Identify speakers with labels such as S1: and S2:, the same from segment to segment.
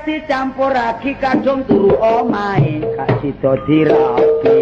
S1: dicampur lagi kadung turu omahe gak sida dirapi.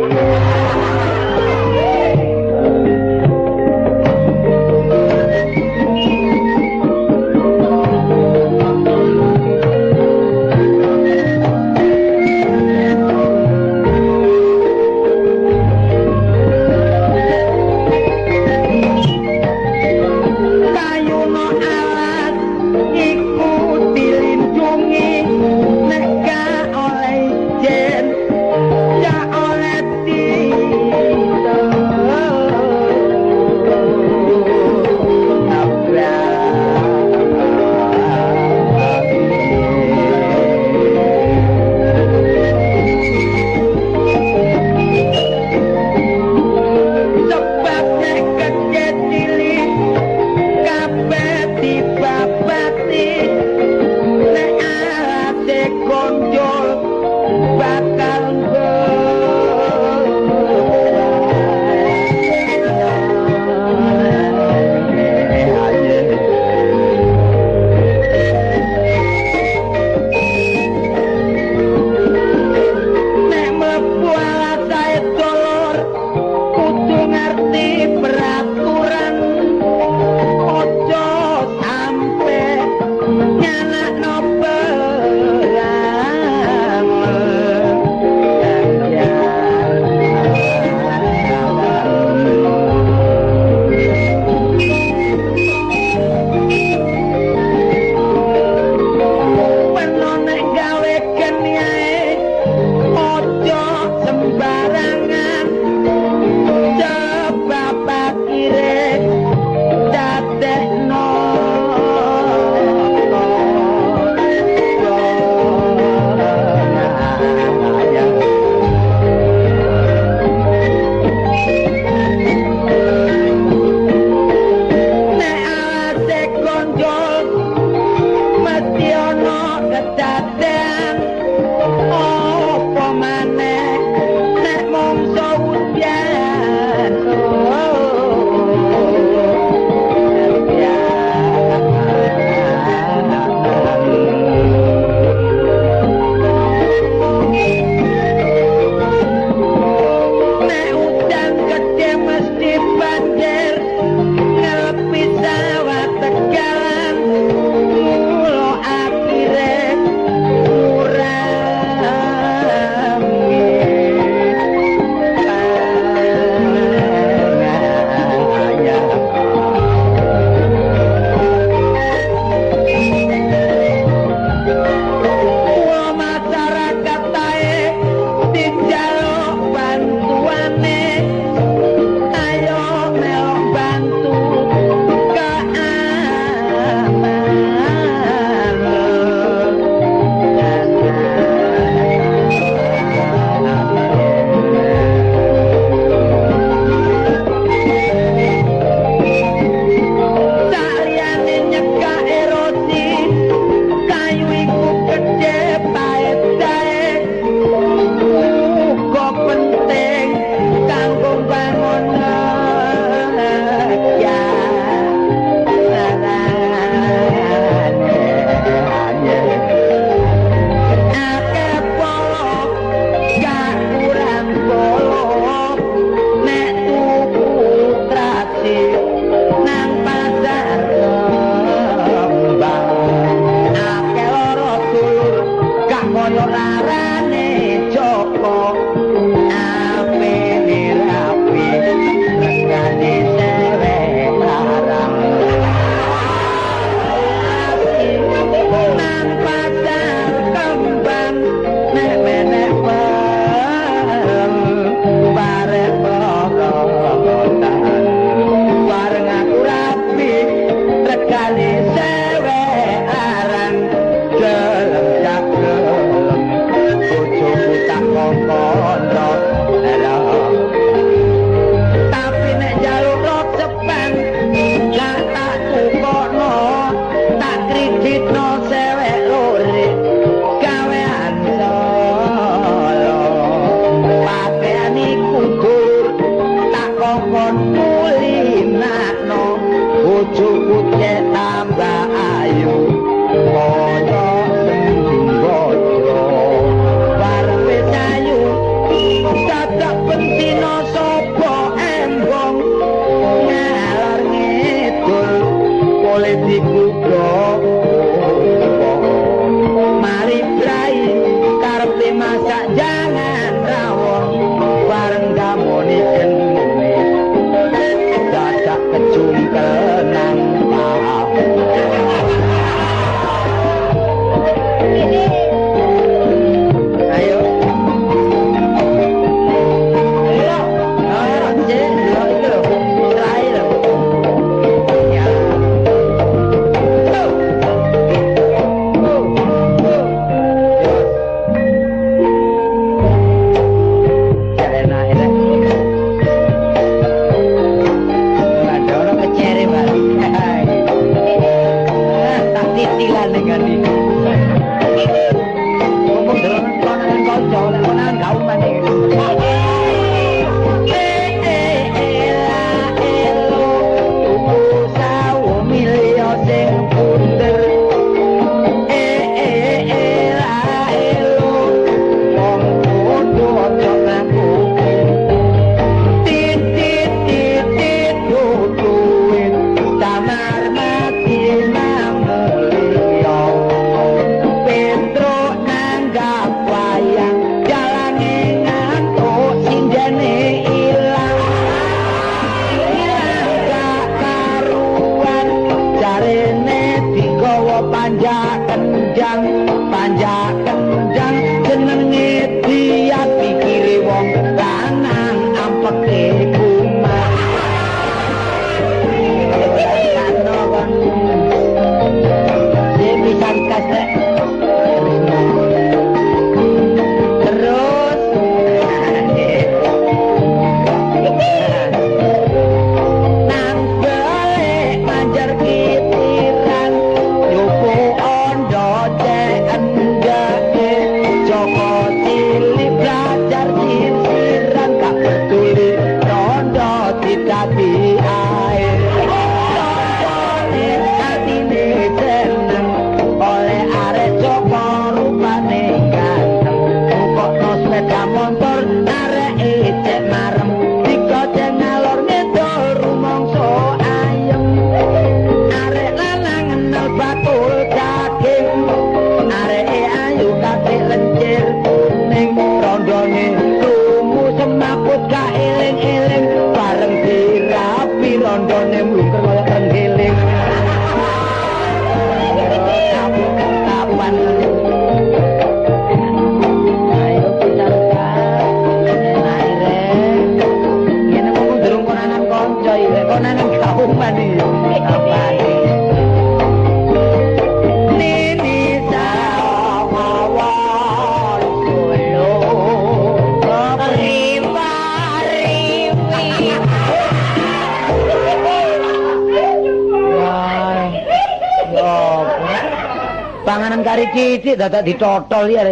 S1: kari cilik dadak ditotol ya.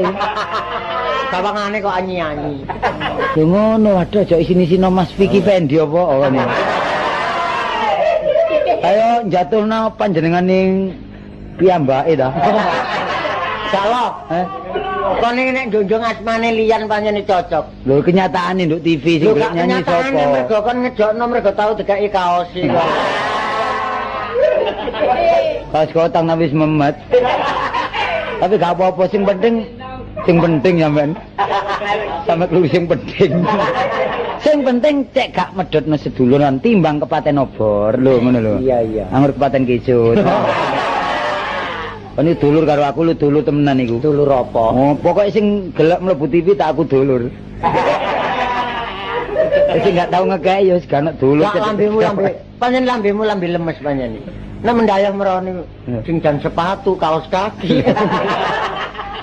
S2: Sawangane kok anyi-anyi.
S1: Yo ngono, waduh aja isin-isino Mas Vicky Pendi apa ngene. Ayo jatuhna panjenengan ning piyambake ta.
S2: Salah. Kon iki nek njunjung asmane liyan pancen cocok.
S1: Lho kenyataane nduk TV sing golek nyanyi sapa?
S2: Mergo kon ngejokno mergo tau dikeki kaos iki kok.
S1: Kaos kotang wis memet. Tapi gak apa-apa sing penting sampean. Sampe kelu sing penting. Sing penting cek gak medhotno seduluran timbang kepaten obor. Lho ngono lho.
S2: Iya.
S1: Anggur kepaten kecut. Ini dulur karo aku lu dulur temenan iku.
S2: Dulur apa?
S1: Oh, pokoknya sing gelek mlebu TV tak aku dulur. Sing gak tau ngekek ya gak ana dulur.
S2: Pancen lambemu lambe lemes pancen iki. Nek mendayah meroni sing jan sepatu, kaos kaki.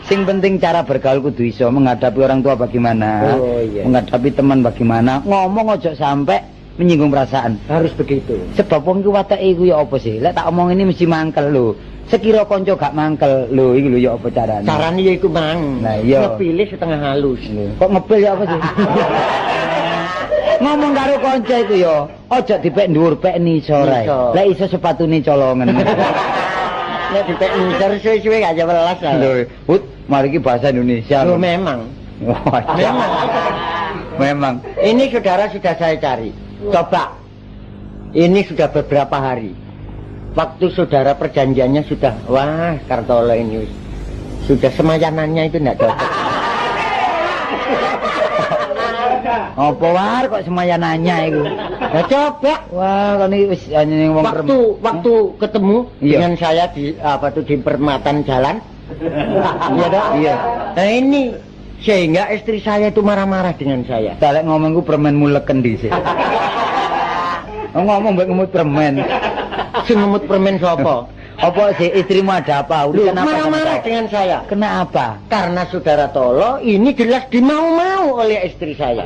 S1: Sing penting cara bergaul kudu iso menghadapi orang tua bagaimana.
S2: Oh, iya.
S1: Menghadapi teman bagaimana. Ngomong ojo sampai menyinggung perasaan.
S2: Harus begitu.
S1: Sebab wong ki watake iku ya apa sih? Lek tak omong ini mesti mangkel lho. Sekira kanca gak mangkel lho iki lho ya apa carane?
S2: Carane ya iku mang.
S1: Nah, iya.
S2: Ngepilih setengah halus.
S1: Kok ngepil ya apa sih? Ngomong karo kanca iku ya, aja dipek dhuwur pek nisor ae. Lek iso sepatune colongan.
S2: Nek dipek nisor suwe-suwe gak jelas ae.
S1: Lho, Hut, mari iki bahasa Indonesia.
S2: Lho memang.
S1: Memang.
S2: Ini saudara sudah saya cari. Coba. Ini sudah beberapa hari. Waktu saudara perjanjiannya sudah, wah Kartolo ini sudah semayanannya itu enggak cocok.
S1: Apa war kok semayanannya itu?
S2: Ya coba.
S1: Wah, kan ini wis ning wong
S2: waktu ketemu
S1: iya.
S2: dengan saya di di perempatan jalan. Iya dah.
S1: Iya.
S2: Nah ini sehingga istri saya itu marah-marah dengan saya.
S1: Dalek ngomongku permen muleken dhisik. Ngomong mbek ngemut permen.
S2: Sing ngemut permen sapa?
S1: Apa sih istrimu ada apa? Urusan apa?
S2: Marah-marah dengan saya.
S1: Kenapa?
S2: Karena saudara Tolo ini jelas dimau-mau oleh istri saya.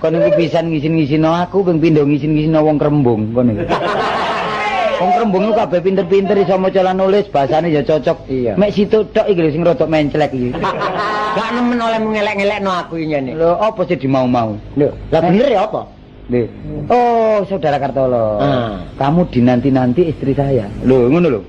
S1: Kon niku pisan ngisin-ngisino aku ping pindho ngisin-ngisino wong Krembung kon niku. Wong Krembung ku kabeh pinter-pinter iso maca lan nulis, bahasane ya cocok.
S2: Iya.
S1: Mek situ tok iki lho sing rodok menclek iki.
S2: Gak nemen oleh ngelek-ngelekno aku iki ngene.
S1: Lho, apa sih dimau-mau?
S2: Lho, lah bener ya apa?
S1: Lho. Oh, saudara Kartolo. Kamu dinanti-nanti istri saya. Lho, ngono lho.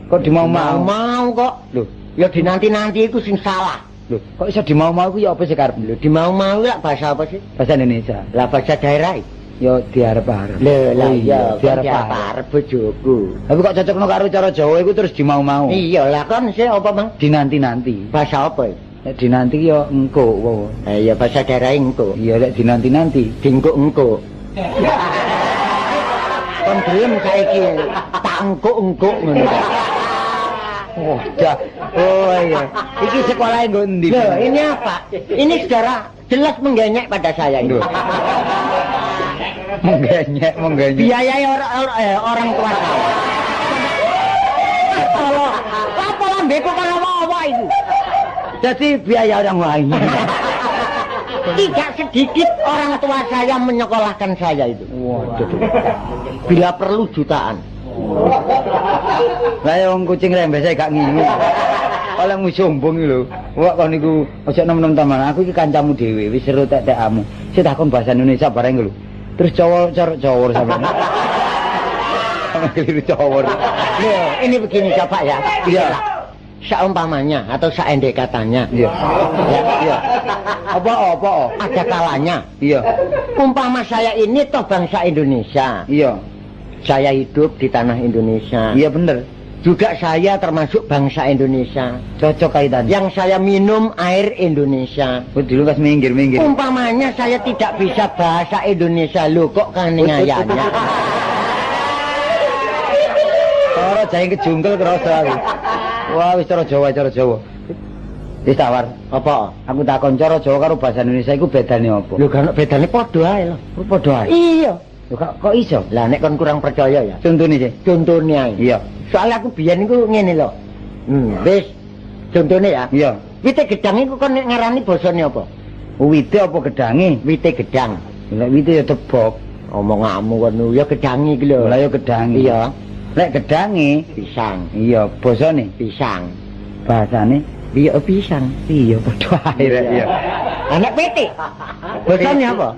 S1: Kok dimau-mau?
S2: Mau kok.
S1: Lho,
S2: ya dinanti-nanti iku sing salah.
S1: Lho, kok iso dimau-mau ku ya apa sih karep?
S2: Lho, dimau-mau lah bahasa apa sih?
S1: Bahasa Indonesia.
S2: Lah bahasa daerah.
S1: Yo diarep-arep.
S2: Lho, lah iya,
S1: diarep-arep
S2: bojoku.
S1: Tapi kok cocokno karo cara Jawa iku terus dimau-mau.
S2: Iya, lah kan sih apa, Bang?
S1: Dinanti-nanti.
S2: Bahasa apa?
S1: Nek dinanti yo engko wae.
S2: Iya, bahasa daerah engko.
S1: Iya, lek dinanti-nanti.
S2: Engko-engko. Kon belum saiki tak engko-engko ngono.
S1: Oh, dah. Oh iya. Iki sekolahnya nggo endi?
S2: Loh, ini apa? Ini saudara jelas menggenyek pada saya ini.
S1: Menggenyek.
S2: Biayai orang tua saya. Kalau apa lambeku kalau apa itu?
S1: Jadi biaya orang lain.
S2: Tidak sedikit orang tua saya menyekolahkan saya itu.
S1: Waduh.
S2: Bila perlu jutaan.
S1: Lah wong kucing rembes gak ngingu. Oleh mu sombong iki lho. Wah kon niku aja nem-nem taman. Aku iki kancamu dhewe, wis seru tek-tekamu. Sik takon bahasa Indonesia bareng lho. Terus cowor sampeyan. Sama keliru cowor.
S2: Loh, ini begini coba ya.
S1: Iya.
S2: Seumpamanya atau seendek katanya.
S1: Iya. Iya. Apa?
S2: Ada kalanya.
S1: Iya.
S2: Umpama saya ini toh bangsa Indonesia.
S1: Iya.
S2: Saya hidup di tanah Indonesia.
S1: Iya bener.
S2: Juga saya termasuk bangsa Indonesia.
S1: Cocok kaitan.
S2: Yang saya minum air Indonesia.
S1: Dulu pas minggir.
S2: Umpamanya saya tidak bisa bahasa Indonesia, lo kok kanengayanya.
S1: Cara jahe kejungkel kerasa aku. Wah, wis cara Jawa. Wis tawar.
S2: Apa?
S1: Aku takon cara Jawa karo bahasa Indonesia iku bedane apa?
S2: Lho kan bedane padha ae lho.
S1: Padha ae.
S2: Iya.
S1: Lho kok iso?
S2: Lah nek kon kurang percaya ya.
S1: Contone sih.
S2: Contone ae.
S1: Iya.
S2: Soalnya aku biyen iku ngene lho. Wis. Contone ya.
S1: Iya.
S2: Wite gedang iku kon ngarani basane apa?
S1: Wite apa gedange?
S2: Wite gedang.
S1: Lek wite ya tebok.
S2: Omonganmu kono ya gedangi iki lho.
S1: Lah ya gedange.
S2: Iya.
S1: Lek gedange
S2: Pisang.
S1: iya basane
S2: Pisang.
S1: bahasane
S2: Iya pisang.
S1: iya padha ae rek iya.
S2: Anak PT. Bahasanya apa?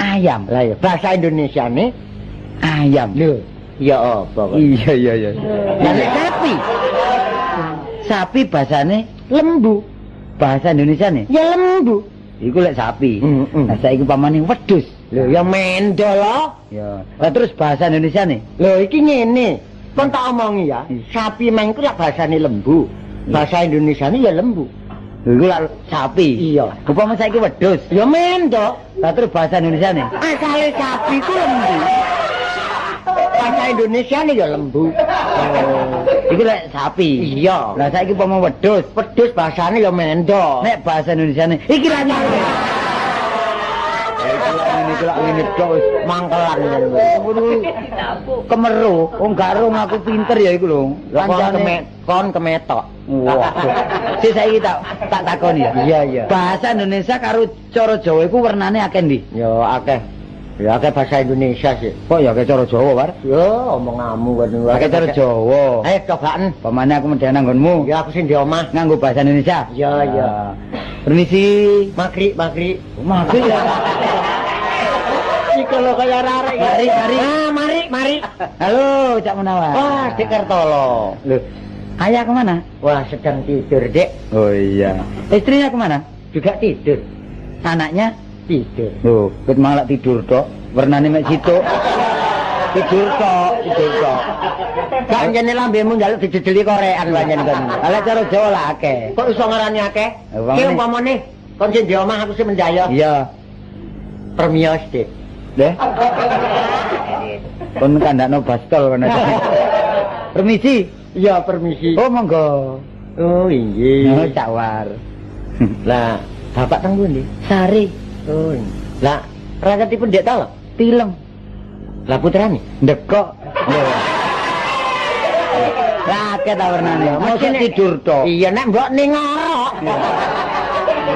S1: Ayam.
S2: Lah ya bahasa Indonesia nih.
S1: Ayam.
S2: Lho, ya apa kok?
S1: Iya iya iya.
S2: Lah nek sapi,
S1: Sapi bahasane
S2: lembu.
S1: bahasa Indonesia nih.
S2: Ya lembu.
S1: Iku lek sapi.
S2: Heeh.
S1: Nah saiki pamane wedhus.
S2: Lho ya mendo loh.
S1: Ya. Lah terus bahasa Indonesia nih.
S2: Lho iki ngene. Kon tak omongi ya. Sapi mang iku lak bahasane lembu. Bahasa Indonesia ini ya lembu.
S1: Iku lak sapi.
S2: Iya.
S1: Upama saiki wedhus.
S2: Ya mendo.
S1: Lah terus bahasa Indonesia nih.
S2: Asale sapi ku lembu. Bahasa Indonesia ini ya lembu.
S1: Iku lek sapi.
S2: Iya.
S1: Lah saiki upama wedhus.
S2: Wedhus bahasane ya mendo.
S1: Nek bahasa Indonesia nih. Iki lah nyari. Iku lak ngene tok wis
S2: Mangkelan kan.
S1: kemeru. Wong gak rung aku pinter ya iku lho.
S2: Lah
S1: Kancane
S2: kon kemetok.
S1: wah. Sik saiki tak takoni ya.
S2: Iya iya.
S1: Bahasa Indonesia karo cara Jawa iku wernane akeh ndi?
S2: Ya akeh. Ya akeh bahasa Indonesia sih.
S1: Kok ya akeh cara Jawa, War?
S2: Ya omonganmu kan.
S1: Akeh cara Jawa.
S2: Ayo cobaan.
S1: Pamane aku medhe nang nggonmu.
S2: Ya aku sing di omah.
S1: Nganggo bahasa Indonesia.
S2: Iya iya.
S1: Permisi.
S2: Magri.
S1: Maafin ya.
S2: Iki kalau kaya arek.
S1: Mari, mari.
S2: Ah, mari.
S1: Halo, Cak Munawar.
S2: Wah, Dik Kartolo.
S1: Loh, ayah kemana?
S2: Wah, sedang tidur, Dek.
S1: Oh iya. Istrinya kemana?
S2: Juga tidur.
S1: Anaknya?
S2: Tidur.
S1: Loh, ket malah tidur tok. Wernane mek situ. Tidur tok.
S2: Gak jane lambemu njaluk dijejeli korean panjen kon.
S1: Ala cara Jawa lah akeh.
S2: Kok iso ngarani akeh?
S1: Umpamane-
S2: Ki umpamane kon sing di omah aku sing menjaya.
S1: Iya.
S2: Permios, Dik.
S1: Deh. Kon kandakno bastol kono. Permisi.
S2: Iya, permisi.
S1: Oh, monggo.
S2: Oh,
S1: Oh,
S2: iya.
S1: cawar.
S2: Lah, bapak teng pundi?
S1: Sari,
S2: Oh. Lah, raketipun Dek ta lho?
S1: tilem,
S2: Lah putrane.
S1: ndekok. Lah akeh ta wernane. Mosok
S2: nek-
S1: tidur tok.
S2: Iya, nek mbok ning ngorok.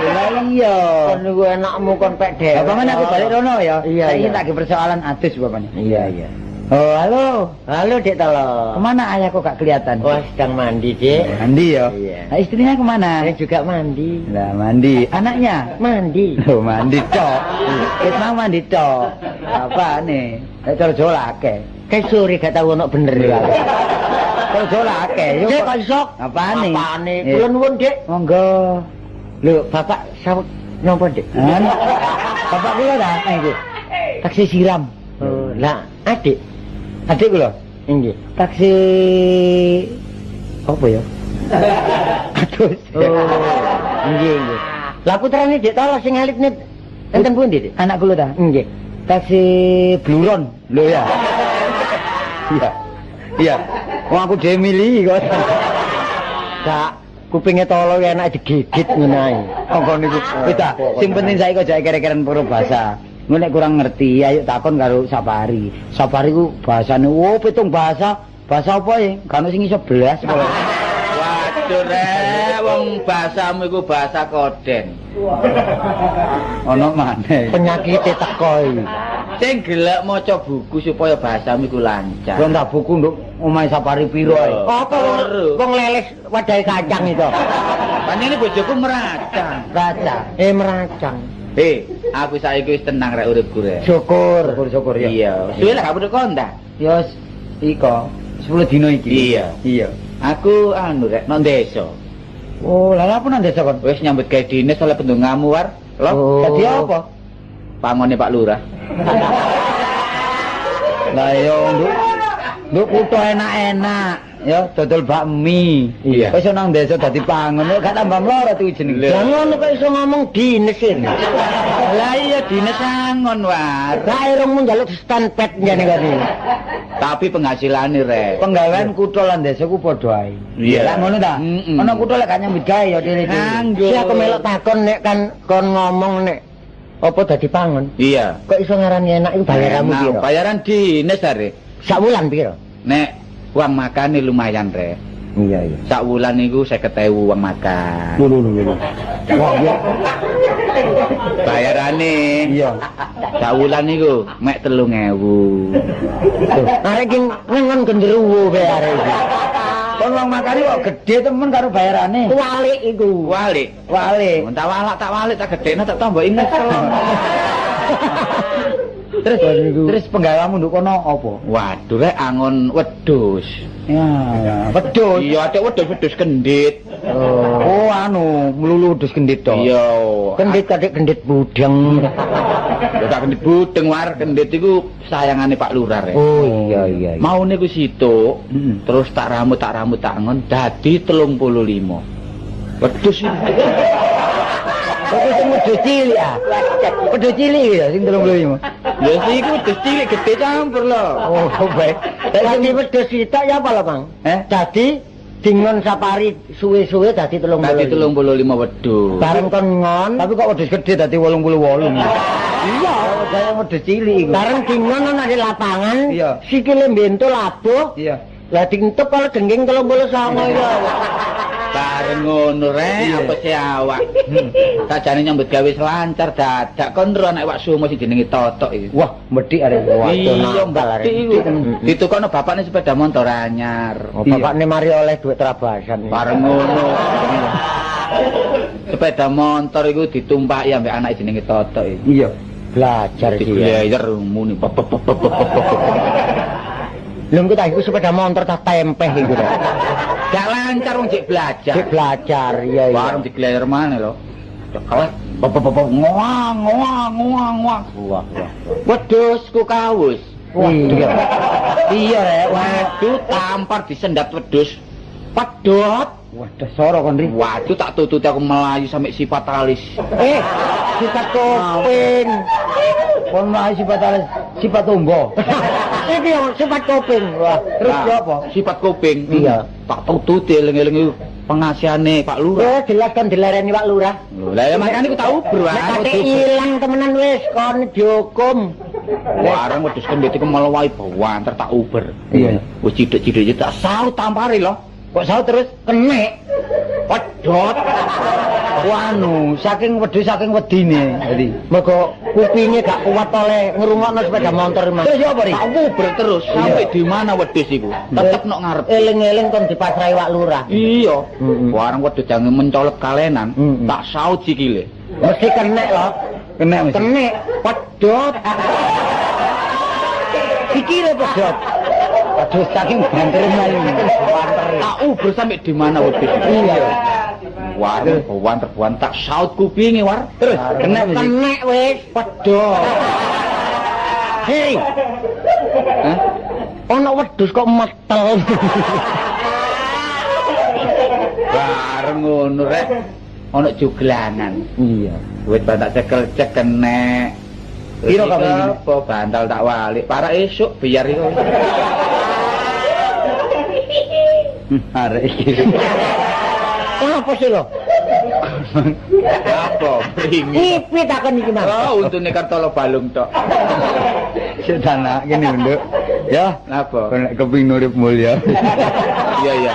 S1: Lah iya.
S2: Kon niku enakmu kon pek dhewe.
S1: Bapaknya aku balik rono ya.
S2: Iya,
S1: Saiki
S2: iya.
S1: tak persoalan adus bapaknya.
S2: Iya.
S1: Oh, halo.
S2: Halo, Dek Tolo.
S1: Kemana ayah kok gak kelihatan?
S2: Wah, sedang mandi, Dek.
S1: Mandi ya.
S2: Iya.
S1: Nah, istrinya kemana?
S2: Saya juga mandi.
S1: Lah mandi. Anaknya?
S2: Mandi.
S1: Oh, mandi tok. Wis mau mandi tok. Apa nih? Nek cara Jawa lah akeh.
S2: Kayak sore gak tau ono bener ya.
S1: Cara Jawa lah akeh. Yo,
S2: Dek,
S1: kok-
S2: kok iso?
S1: Apane?
S2: Apane?
S1: Iya.
S2: Kula nuwun, Dek.
S1: Monggo.
S2: Lho, Bapak sawet napa, Dek?
S1: Anu. Bapak kula dah iki. Taksi siram.
S2: Oh, lah, Adik.
S1: Adik kula.
S2: Nggih.
S1: Taksi apa ya? Adus.
S2: Nggih. Lah putrane Dek Tolo sing alitne enten pundi, Dek?
S1: Anak kula ta?
S2: Nggih.
S1: Taksi Bluron. Lho ya. Iya. Iya. Wong aku dhewe milih kok.
S2: Gak kupinge Tolo ya enak digigit ngono ae.
S1: Monggo niku. Wis ta, sing penting saiki kok jake kere-keren pura basa. Ngono nek kurang ngerti, ayo takon karo Sapari. Sapari ku bahasane pitung bahasa. Bahasa apa ya? Kan sing iso belas kok.
S3: Waduh rek, wong bahasamu iku bahasa koden.
S1: Ono maneh.
S2: Penyakite teko iki.
S3: Sing gelek maca buku supaya bahasamu iku lancar.
S1: Wong tak buku nduk omahe Sapari piro ae.
S2: Apa wong leles wadahe kacang itu?
S3: Panjenengan bojoku meracang.
S1: Raca.
S2: Meracang.
S3: Aku saiki wis tenang rek uripku rek.
S2: Syukur.
S1: Syukur ya.
S3: Iya, suwe lah gak perlu kontak.
S1: Ya iko 10 dino iki.
S3: Iya.
S1: Iya.
S3: Aku anu rek nang desa.
S1: Oh, lha apa nang desa kon?
S3: Wis nyambut gawe dinas oleh pendungamu war. Lho,
S2: Oh.
S1: Dadi apa?
S3: pangone Pak Lurah.
S1: Lah yo nduk kutho enak-enak. Ya dodol bakmi.
S3: Iya.
S1: Kok iso nang desa dadi pangon gak tambah mloro tuh jenenge.
S2: Lah ngono kok iso ngomong dines ini.
S3: Lah iya dinas angon war.
S2: Lah irungmu njaluk stand pet jane kene.
S3: Tapi penghasilane rek.
S1: Penggawean kutho lan desa ku padha ae.
S3: Iya.
S1: Lah ngono ta?
S3: Mm-mm.
S1: Ana kutho lek gak nyambut gawe ya dene iki.
S3: Nganggo.
S2: Si aku melok takon nek kan kon ngomong nek apa dadi pangon.
S3: Iya.
S2: Kok iso ngarani enak iku bayaranmu
S3: Nah,
S2: piro?
S3: bayaran dinas are.
S2: Sak wulan piro?
S3: Nek uang makane lumayan rek.
S2: Iya, iya.
S3: Sak wulan niku 50.000 uang makan.
S2: Ngono. Wah, iya.
S3: Bayarane
S1: Iya.
S3: sak wulan niku mek 3.000.
S2: Arek iki ngengon genderuwo bae arek iki.
S1: Kon wong makane kok gede temen karo bayarane.
S2: Walik iku.
S3: Walik.
S1: Wale.
S3: Tak walik tak gedene tak tambah inget.
S1: Terus penggawamu nduk kono apa?
S3: Waduh rek angon wedhus.
S1: Ya, wedhus.
S3: Iya, ada wedhus kendit.
S1: Oh, anu, melulu wedhus kendit to.
S3: Iya.
S2: Kendit kadek kendit budeng.
S3: Ya tak kendit budeng war, kendit iku sayangane Pak Lurah rek.
S2: Oh iya.
S3: Maune ku situ, terus tak rambut angon dadi 35. Wedhus iki.
S1: Kok sing wedhus cilik ah. Wedhus cilik ya sing 35.
S3: Ya sih iku wedhus cilik gede campur lho.
S1: Oh, baik.
S2: Dadi wedhus sitok ya apa lho, Bang? Dadi dingon sapari suwe-suwe dadi 35.
S3: Dadi 35 wedhus.
S2: Bareng kon ngon,
S1: Tapi kok wedhus gede dadi 88.
S2: iya,
S1: Saya wedhus cilik iku.
S2: bareng dingon ana di lapangan,
S1: Iya.
S2: sikile mbentul labuh.
S1: Iya.
S2: Lah dingtep kalau dengking 39 ya.
S3: Bareng ngono rek,
S1: Iya.
S3: apa sih awak? Sajane nyambut gawe selancar dadak kon ro anak wak sumo sing jenenge Totok iki.
S1: Wah, medhik arek.
S3: Iya, mbati iku. Ditukokno bapakne sepeda motor anyar.
S2: Oh, bapakne mari oleh duit terabasan.
S3: Bareng ngono. Sepeda motor iku ditumpaki ambek anak jenenge Totok iki.
S1: Iya.
S2: Belajar iki ya.
S3: Digleyer muni.
S2: Lha engko tak iku sepeda motor tak tempeh iku.
S3: Gak lancar wong cek belajar.
S2: Cek belajar iya.
S3: Bareng digleyer maneh lho. Kalah ngoang.
S2: Wah.
S3: Wedhus ku kawus.
S2: Iya.
S1: Iya rek.
S3: Waduh, tampar disendat wedhus. Pedot.
S1: Wah, dasar kon ri.
S3: Waduh, tak tututi aku melayu sampai sifat alis.
S2: Sifat kuping.
S1: Kon mlayu sifat tombo.
S2: Iki yo sifat kuping. Wah,
S1: Terus ya apa?
S3: Sifat kuping.
S2: Iya.
S3: Tak tututi eling-eling pengasihane Pak Lurah.
S2: Jelas kan dilereni Pak Lurah.
S3: Lho, lah ya makane ku tak uber wae.
S2: Nek kate ilang temenan wis kon dihukum.
S3: Warang wedhus kendhit iku melewai bawan tak uber.
S1: Iya.
S3: Wis cidhek-cidhek tak saut tampari lho.
S1: Kok saut terus
S2: Kenek.
S3: Pedot.
S1: anu, saking wedhus saking wedine. Dadi
S2: Mergo kupinge gak kuat oleh ngrungokno sepeda motor Mas.
S1: terus ya apa ri?
S3: Tak uber terus sampai di mana wedhus iku. Tetep nok ngarep.
S2: Eling-eling kon dipasrai Pak Lurah.
S3: Iya. Warang wedhus jange mencolok kalenan,
S2: Mm-mm.
S3: tak saut sikile.
S2: Mesti kenek lho.
S1: Kena mesti.
S2: Kenek.
S3: Pedot.
S2: Sikile pedot.
S1: Aduh, saking banter mlayu.
S3: Tak uber sampai di mana wedhus iku.
S2: Iya.
S3: Warang bawan terbuan tak saut kupinge war.
S1: Terus kena mesti.
S2: Kenek wis.
S3: Pedot.
S2: Hei,
S3: Hah?
S2: ana wedhus kok metel.
S3: Bareng ngono rek. Ana juglanan.
S1: Iya.
S3: Duit bantak cekel cek kenek.
S1: Piro kabeh iki?
S3: Apa bantal tak walik. Para esuk biar iku.
S1: Arek iki.
S2: Apa sih lho?
S3: Apa primi?
S2: Pipi takon iki Mas.
S3: Oh, untune kartolo balung tok.
S1: Sedana gini nduk. Ya,
S3: Napa?
S1: kon nek keping urip mulya.
S3: Iya iya.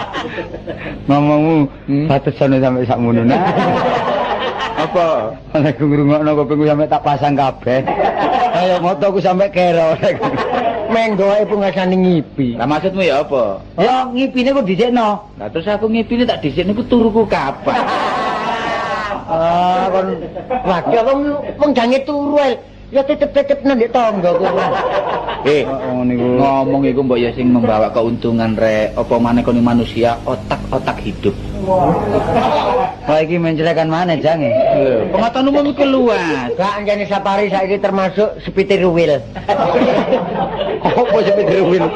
S1: Ngomongmu batasan sampai sakmono. Nah,
S3: Apa?
S1: nek ngrungokno kupingku sampai tak pasang kabeh. Ayo motoku sampai kero.
S2: Menggoe pungasane ngipi.
S3: Lah maksudmu ya apa?
S1: Ya ngipine kok dhisikno.
S3: Lah terus aku ngipine tak dhisikne ku turuku kapan?
S1: Ah, kon
S2: Waduh wong jange turu ae. Ya tetep-tetep nang ndek tangga kuwi.
S1: niku.
S3: Ngomong iku mbok ya sing membawa keuntungan rek. Apa maneh kono manusia otak-otak hidup.
S1: Wah iki mencelekan mana jange?
S3: Pengetahuan umum iku luas.
S2: Gak anjane sapari saiki termasuk sepitir wil.
S1: Apa sepitir wil?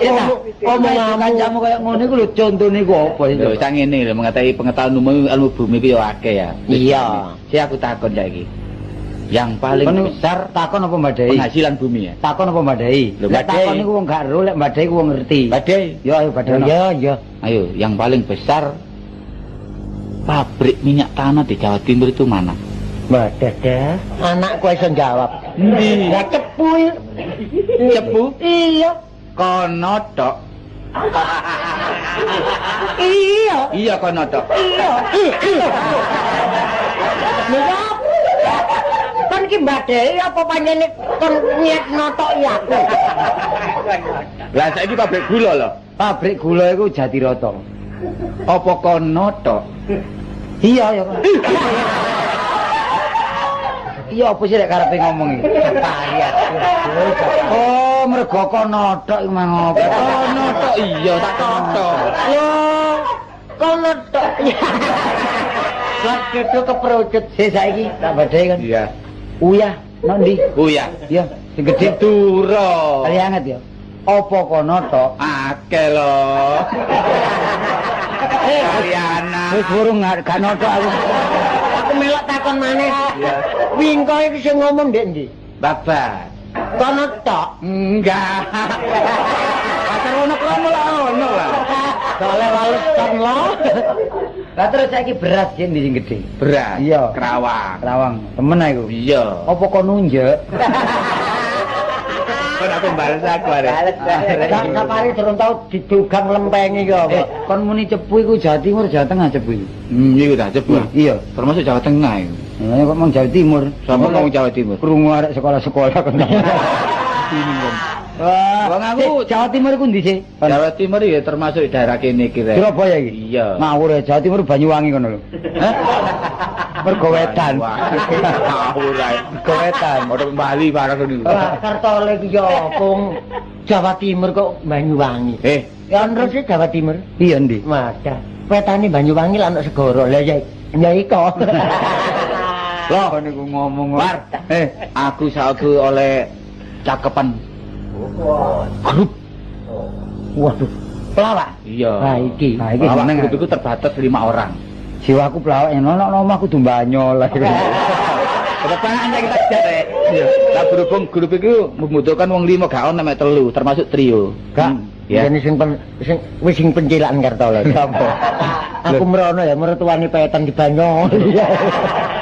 S1: Ya,
S2: Omong
S1: kancamu kaya ngono iku lho contone iku apa sih?
S3: Lho sang ngene lho mengetahui pengetahuan umum ilmu bumi iku ya akeh ya.
S2: Iya.
S3: Si aku takon saiki. Yang paling
S1: Kon
S3: besar
S1: takon apa mbadai?
S3: penghasilan bumi ya.
S1: Takon apa mbadai?
S3: Lho,
S1: Lek
S3: mbadai.
S1: takon iku wong gak ero, lek mbadai ku wong ngerti.
S3: Badai.
S1: Yo ayo badai.
S2: Ya.
S3: Ayo, yang paling besar pabrik minyak tanah di Jawa Timur itu mana?
S2: Badada. Anakku iso jawab.
S3: Endi?
S2: Lah cepu.
S3: Cepu?
S2: Iya.
S3: Kono tok.
S2: Iya.
S3: Iya kono tok.
S2: Iya. Lha kan ki mbadhe apa panjene kon niat notoki aku.
S3: Lah saiki pabrik gula lho.
S1: Pabrik gula iku Jatirata.
S3: Apa kono tok?
S1: Iya ya. Iya apa sih rek karepe ngomong iki?
S2: Pariat.
S1: Oh, mergo kono tok iku mang opo?
S3: Kono tok iya tak tok.
S2: Yo, kono tok. Lah kedo keprojot
S1: Sik saiki tak badhe kan.
S3: Iya.
S1: Uyah nang ndi?
S3: Oh iya.
S1: Iya, sing gedhe
S3: Duro.
S1: kali anget ya. Apa kono tok?
S3: Akeh lho. Kaliana.
S1: Wis burung gak notok aku.
S2: aku melok takon maneh.
S3: Iya.
S2: Wingko iki sing ngomong ndek ndi?
S3: Babat.
S2: Kono tok.
S3: Enggak. Pacar ono krono lah ono lah.
S2: Soale walus ton lo.
S1: Lah terus saiki beras sing ndi sing gedhe?
S3: Beras.
S1: Iya.
S3: Kerawang.
S1: Rawang, temen aku.
S3: Iya.
S1: Apa kok nunjuk?
S3: Kon aku bales aku arek.
S2: Gak pari durung tau didugang lempengi ki apa.
S1: Kon muni Cepu iku Jawa Timur, Jawa Tengah Cepu iku.
S3: Iku dah coba.
S1: Iya.
S3: Termasuk Jawa Tengah iku.
S1: Ya kok mau Jawa Timur.
S3: Sama ngomong Jawa Timur.
S1: Krungu arek sekolah-sekolah kan. Wah,
S3: Wong aku-
S1: Jawa Timur iku ndi sih?
S3: Jawa Timur ya termasuk daerah kene iki rek.
S1: Surabaya iki.
S3: Iya.
S1: Ngawur ya Jawa Timur Banyuwangi kono lho.
S3: Hah?
S1: Mergo wetan.
S3: Ngawur ae.
S1: Mergo wetan.
S3: Ora Bali barang niku.
S2: Lah Kartole ki yo kong Jawa Timur kok Banyuwangi. Ya terus sih Jawa Timur.
S1: Iya ndi?
S2: Madah. Wetane Banyuwangi lan ono segara. Lah ya iko.
S3: Loh,
S1: niku ngomong.
S3: War. Aku saiki oleh cakepan grup.
S2: Waduh. Pelawak.
S3: Iya.
S2: Nah iki.
S1: Nah, iki
S3: Pelawak
S1: seneng
S3: grup
S1: aku.
S3: itu terbatas 5 orang.
S1: Jiwaku pelawak yang ono omah kudu banyol.
S3: Kedepan kita kejar rek. Iya. Lah berhubung grup itu membutuhkan wong 5 gak ono mek 3 termasuk trio.
S2: Gak.
S3: Ya.
S2: Ini sing wis sing pencilaan Kartolo.
S1: Apa?
S2: Aku merono ya mertuani petan di Banyol.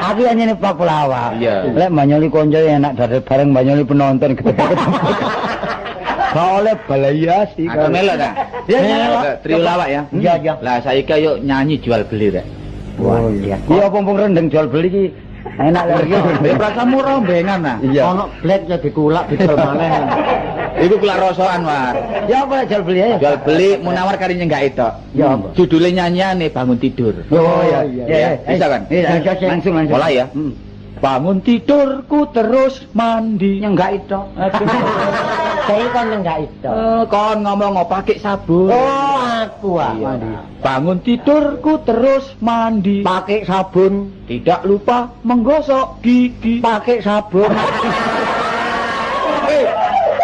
S1: Aku hanya nih pak pelawak.
S3: Iya.
S1: Lek banyoli konco enak dari bareng banyoli penonton ketemu. Gak oleh balaya sih.
S3: Aku melok ta.
S1: Ya,
S3: Melok. Trio lawak ya.
S2: Iya, iya.
S3: Lah saiki ayo nyanyi jual beli rek.
S1: Oh iya. Iya pompong rendeng jual beli ki enak lagi.
S3: Ya prasamu rombengan nah.
S1: Iya.
S2: Ono blek ya dikulak didol maneh.
S3: Iku kula rosokan war.
S1: Ya apa jual beli aja?
S3: Jual beli munawar kari nyenggak itu.
S1: Ya apa?
S3: Judulnya nyanyiane bangun tidur.
S1: Oh iya
S3: Ya, bisa kan?
S1: Iya, langsung.
S3: Mulai ya. Bangun tidurku terus mandi.
S1: Nyenggak itu.
S2: Saya kan enggak itu.
S3: Kon ngomong pakai sabun.
S2: Oh, aku ah.
S3: Iya. Bangun tidurku terus mandi.
S2: Pakai sabun,
S3: Tidak lupa menggosok gigi.
S2: pakai sabun.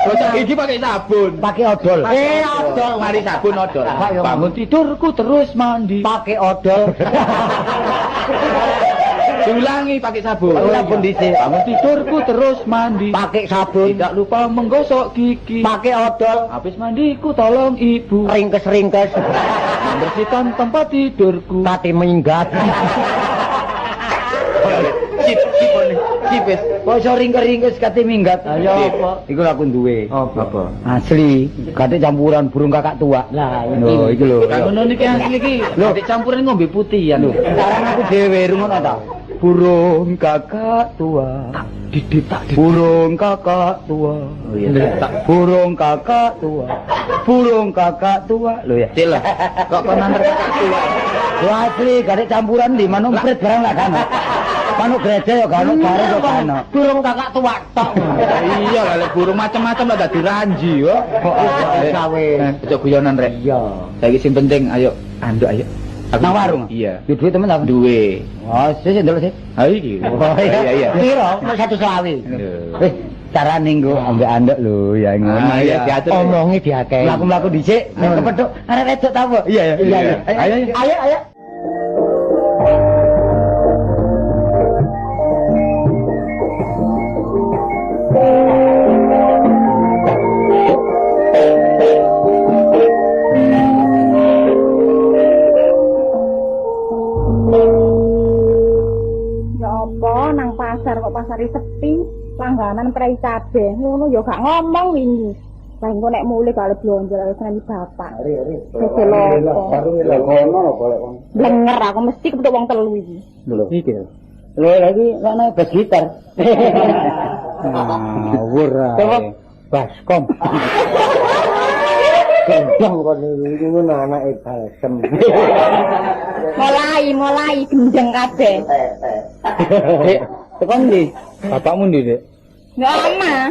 S3: Gosok gigi pakai sabun.
S1: Pakai odol.
S2: Odol.
S3: Mari sabun odol.
S2: Pak, ya,
S3: Bangun tidurku terus mandi.
S2: Pakai odol.
S3: Diulangi pakai sabun.
S1: Pakai sabun dhisik.
S3: Bangun tidurku terus mandi.
S2: Pakai sabun,
S3: Tidak lupa menggosok gigi.
S2: pakai odol.
S3: Habis mandiku tolong ibu
S2: Ringkes-ringkes.
S3: membersihkan tempat tidurku.
S2: Tati minggat.
S3: Sip wis.
S1: Kok iso ringkes-ringkes kate minggat.
S2: Ayo apa?
S1: Iku aku duwe.
S2: Apa?
S1: Asli, kate campuran burung kakak tua.
S2: Lah,
S1: Lho, iki lho.
S3: Lah ngono niki asli iki.
S1: Lho.
S3: Adik campuran ngombe putihan lho.
S1: Sekarang aku dhewe rungono ta. Burung kakak tua.
S3: Didit tak
S1: Burung kakak tua.
S3: Oh iya. Tak
S1: Burung kakak tua. Burung kakak tua. Lho ya.
S3: cil lah. Kok kon antar kakak tua.
S1: Lho asli, kate campuran di manuk prit barang lak kan. Manuk gereja ya kan, bareng yo kan.
S2: Burung kakak tua tok.
S3: Iya lah lek burung macam-macam lah dadi ranji yo.
S2: Kawin.
S3: Ojo guyonan rek.
S2: Iya.
S3: Saiki sing penting ayo anduk ayo.
S1: Nang warung?
S3: Iya.
S1: Duit duit temen ta?
S3: Duwe.
S1: Oh, sik ndelok sik.
S3: Ha iki. Iya.
S2: Piro? Mek 120.
S1: Carane nggo ambek andek lho, ya ngono.
S3: Ah, iya, diatur.
S2: Omongi diakeh.
S1: Mlaku-mlaku dhisik, nek kepethuk arek wedok ta apa? Iya,
S3: Iya.
S2: Ayo.
S4: Ya apa nang pasar kok pasare sepi, langganan prei cabe ngono ya gak ngomong wingi. Lah engko nek mulih kali blonjo lek nang bapak.
S2: Ri.
S4: Baru
S2: Lha kono golek wong.
S4: blenger aku mesti ketuk wong telu iki.
S1: Lho. Iki. Lho lagi ana bass gitar. Ngawur ae. Baskom.
S2: Gendong kok niku ngono anake balsem.
S4: Mulai gendeng kabeh.
S1: Dek, tekan ndi? Bapakmu ndi, Dek?
S4: Ya ama.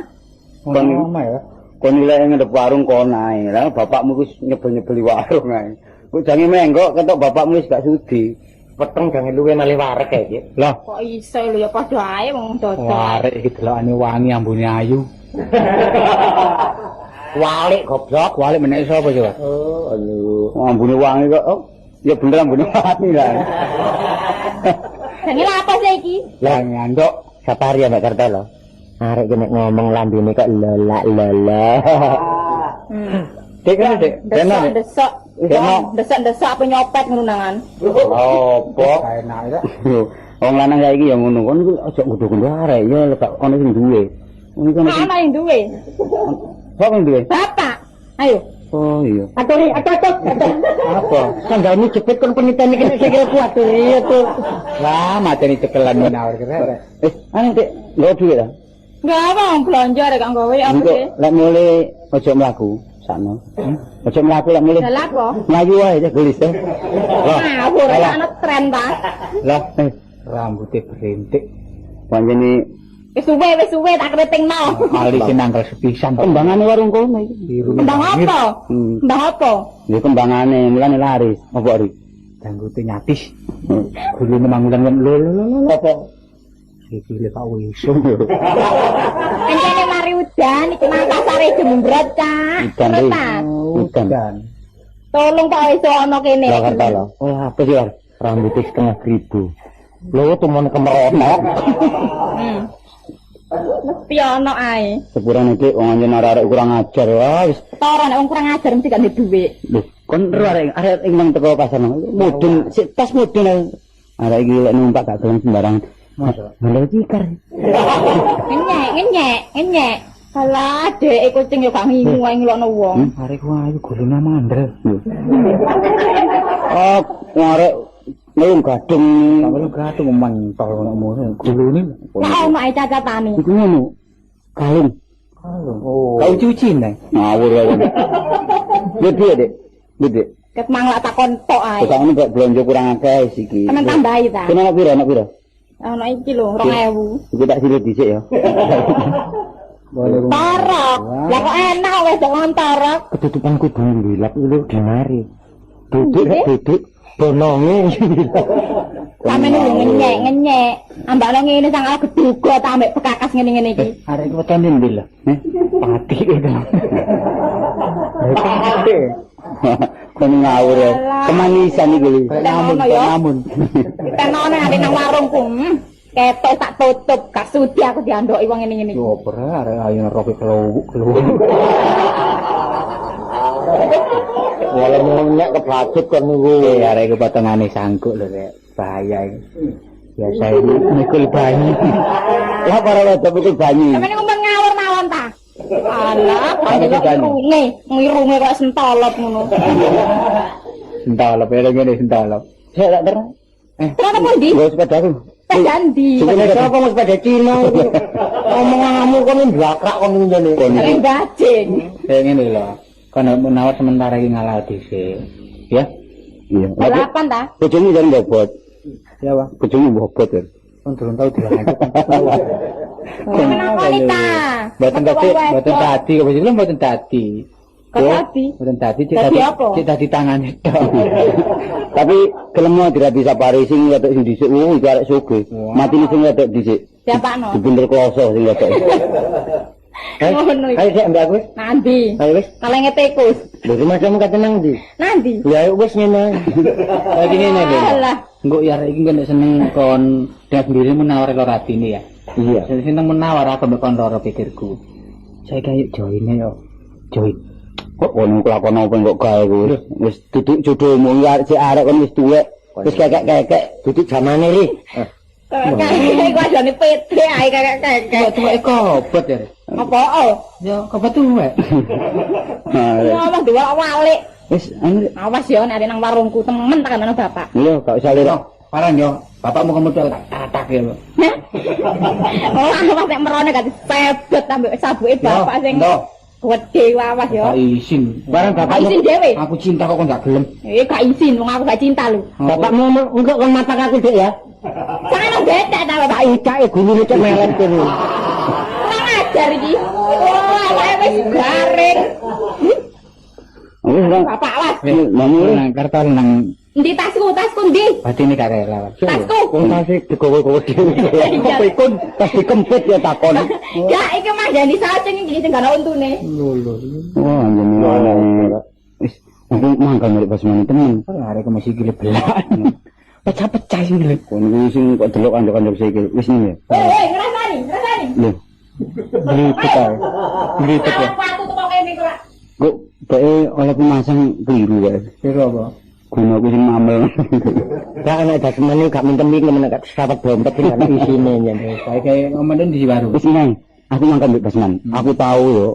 S1: Oma ya. Kon nilai ngendep warung kon ae. Lah bapakmu wis nyebel-nyebeli warung ae. Kok jange menggok ketok bapakmu wis gak sudi.
S2: Peteng jange luwe malih wareg kae iki.
S1: Lah,
S4: Kok iso lho ya padha ae wong dodol.
S1: warek iki delokane wangi ambune ayu.
S2: Walik goblok.
S1: Walik menek sapa coba?
S2: Oh, aduh.
S1: Ambune wangi kok. Oh, ya bener ambune wangi lah.
S4: Jange lha apa sih iki?
S1: Lah ngandok
S2: Sapari ya Mbak Kartolo. Arek ki nek ngomong lambene kok lelak.
S1: Dek kan Dek. Kena Dek.
S4: Desok. Desok apa nyopet ngono nangan.
S1: Opo? Enak ya. Wong lanang saiki ya ngono. Kon iku aja nggodho-nggodho arek ya lek kono sing duwe. Ngono kan iki.
S4: Ana yang duwe.
S1: Sapa sing duwe?
S4: Bapak. Ayo.
S1: Oh iya.
S2: Aturi.
S1: Apa?
S2: Sandalmu jepit kon penitane kena sikil kuat iya tuh.
S1: Lah mateni cekelan menawar kira. Anu Dek, nggo duwe ta?
S4: Enggak apa belanja rek kang gawe apa
S1: Engko
S4: sih?
S1: lek mulai aja mlaku sakno. Aja mlaku lek mulai.
S4: Lah apa?
S1: Mlayu wae aja gelis to.
S4: Ngawur ana tren ta.
S1: Lah, rambutnya berintik. Panjene
S4: Wis suwe tak kritingno.
S1: alise nanggal sepisan. Kembangane warung kono iki. Biru.
S4: Kembang apa? Kembang apa?
S1: Ya kembangane mulane laris. Apa ri? Danggote nyatis. Gulune mangulan lho apa? Iki lek kok wisung.
S4: Encene mari udan iki nang pasare jembrot, Cak.
S1: Udan.
S4: Tolong Pak iso ana kene.
S2: Lah Kartolo.
S1: Oh, apa sih, War?
S2: Rambutnya 5.000. Lho tumun kemerotok.
S4: Mesti ana ae.
S1: Sepurane iki wong anjen arek kurang ajar wah wis.
S4: Toro nek wong kurang ajar mesti gak ndek dhuwit.
S1: Lho, kon ero arek ing nang teko pasar mudun, sik tas mudun ae. Arek iki lek numpak gak gelem sembarangan. Masa? Malah tikar.
S4: Ngenyek. Alah, dek kucing yo gak ngingu ae ngelokno wong.
S1: Arek ku ayu gulune mandrel. Oh, arek nang gadung, kalau gadung mentol ngono gulune.
S4: Lah ono ae cacatane.
S1: Iku ngono. Kalung. Oh. Kau cuci nang. Ngawur wae. Gede, Dek. Gede.
S4: Ket manglak takon tok ae.
S1: Sakjane kok blonjo kurang akeh iki.
S4: Sampeyan tambahi ta.
S1: Kena nak pira?
S4: Ono iki lho 2000.
S1: Iki tak silet dhisik ya. Boleh
S4: Torok. Lah kok enak wis kok ngontorok.
S2: Ketutupan kudu ngilap lho denari. Duduk bononge.
S4: Sampeyan ngenyek. Ambakno ngene sangala geduga ta ambek bekakas ngene-ngene iki.
S1: Arek ku wetone ndi lho? Pati itu. Kon ngawur ya. Kemanisan iki lho. Namun.
S4: Kita none ade nang warungku. Ketok tak tutup, gak sudi aku diandoki wong ngene-ngene.
S1: Yo ora arek ayo roke kelowuk.
S2: Wala nyek kebacut kon niku.
S1: Arek ku potongane sangkuk lho rek. Bahaya iki. Biasa iki mikul banyu. Lah para wedok mikul banyu.
S4: Sampeyan ngomong ngawur mawon ta? Alah, ngirunge kok sentolop ngono.
S1: Sentolop ya ngene sentolop. Saya tak terang.
S4: Terus apa ndi?
S1: Nggo sepedaku.
S4: Pedan di.
S2: Sapa mung sepeda Cina iki. Omonganmu kon blakrak kon ngene.
S4: Sering bajing.
S1: Kayak ngene lho. Kan menawar sementara iki ngalah dhisik. Ya? Iya.
S4: Balapan ta?
S1: Bojomu jan bobot. Ya, Pak. Bojomu bobot ya.
S3: Kon durung tau dilanjut.
S4: Kenapa nih ta?
S3: Mboten tadi kok belum mboten tadi.
S4: Tadi.
S3: Mboten tadi
S4: Tadi apa?
S3: Tadi tangane tok.
S1: Tapi gelem dirabi sapari sing wetok sing dhisik iku arek sugih. Matine sing wetok dhisik.
S4: Siapakno?
S1: Dibundel kloso sing wetok.
S4: Ngono iki.
S2: Ayo sik mbak wis.
S4: Nanti.
S2: Ayo wis.
S4: Kalenge tikus.
S2: Lho rumah kamu kate nang ndi?
S4: Nanti.
S2: Ya ayo wis ngene.
S3: Lagi ngene lho.
S4: Alah.
S3: Engko ya arek iki kan seneng kon dengan sendiri menawar karo ratine ya.
S2: Iya.
S3: Seneng menawar aku mbek kon loro pikirku. Saya kayak joine yo. Join.
S1: Kok ono kelakon apa kok gawe kuwi. Wis duduk jodohmu arek sik arek kon wis tuwek. Wis kekek-kekek
S2: Duduk zamane ri.
S4: Kakek gua jane PT ae kakek.
S3: Kok tuwek kobot ya.
S4: Apa
S2: Yo kebetulan.
S4: Ya Allah diwalik.
S1: Wis anu
S4: Awas ya nek nang warungku temen tak kandhane bapak.
S1: iya gak usah lirok.
S2: Parang yo, bapakmu kamu tuh tak ya.
S4: Oh, awas nek merone gak disebet ambek sabuke bapak sing gede awas ya.
S2: Tak izin. Barang
S4: Gak
S2: bapakmu.
S4: izin dhewe.
S2: Aku cinta kok gak gelem.
S4: Gak izin wong aku gak cinta lho.
S2: Bapakmu enggak kon mata aku Dek ya.
S4: Jangan beda ta bapak.
S2: Icak e gulune cek melet kene.
S4: Kurang ajar iki. Oh, awake wis garing.
S1: Wis ora.
S4: Bapak awas.
S1: Mangu nang karton nang
S4: Endi tasku ndi?
S2: Batine gak rela.
S4: Tasku.
S1: wong tasik digowo-gowo dhewe. Apa ikun tas dikempit ya takon.
S4: Ya iki mah jani sacing iki sing gak ana untune.
S1: Wah, jenenge. Wis aku mangkal nek pas mana temen.
S2: Arek masih gile belak. Pecah-pecah sih gile.
S1: Kon kuwi sing kok delok kandhok-kandhok sikil. Wis nih.
S4: Ngrasani.
S1: Lho,
S2: Blipet ae. Blipet ya.
S4: Aku tuh kene iki ora.
S1: kok bae oleh pemasang keliru wae.
S2: Piro apa?
S1: Guna ku sing mamel.
S2: Gak ana dasmane gak mintem-mintem nek sahabat dompet sing ana isine nyene. Kayak ngomongin di warung.
S1: Wis nang, aku mangkat mbek Basman. Aku tahu yo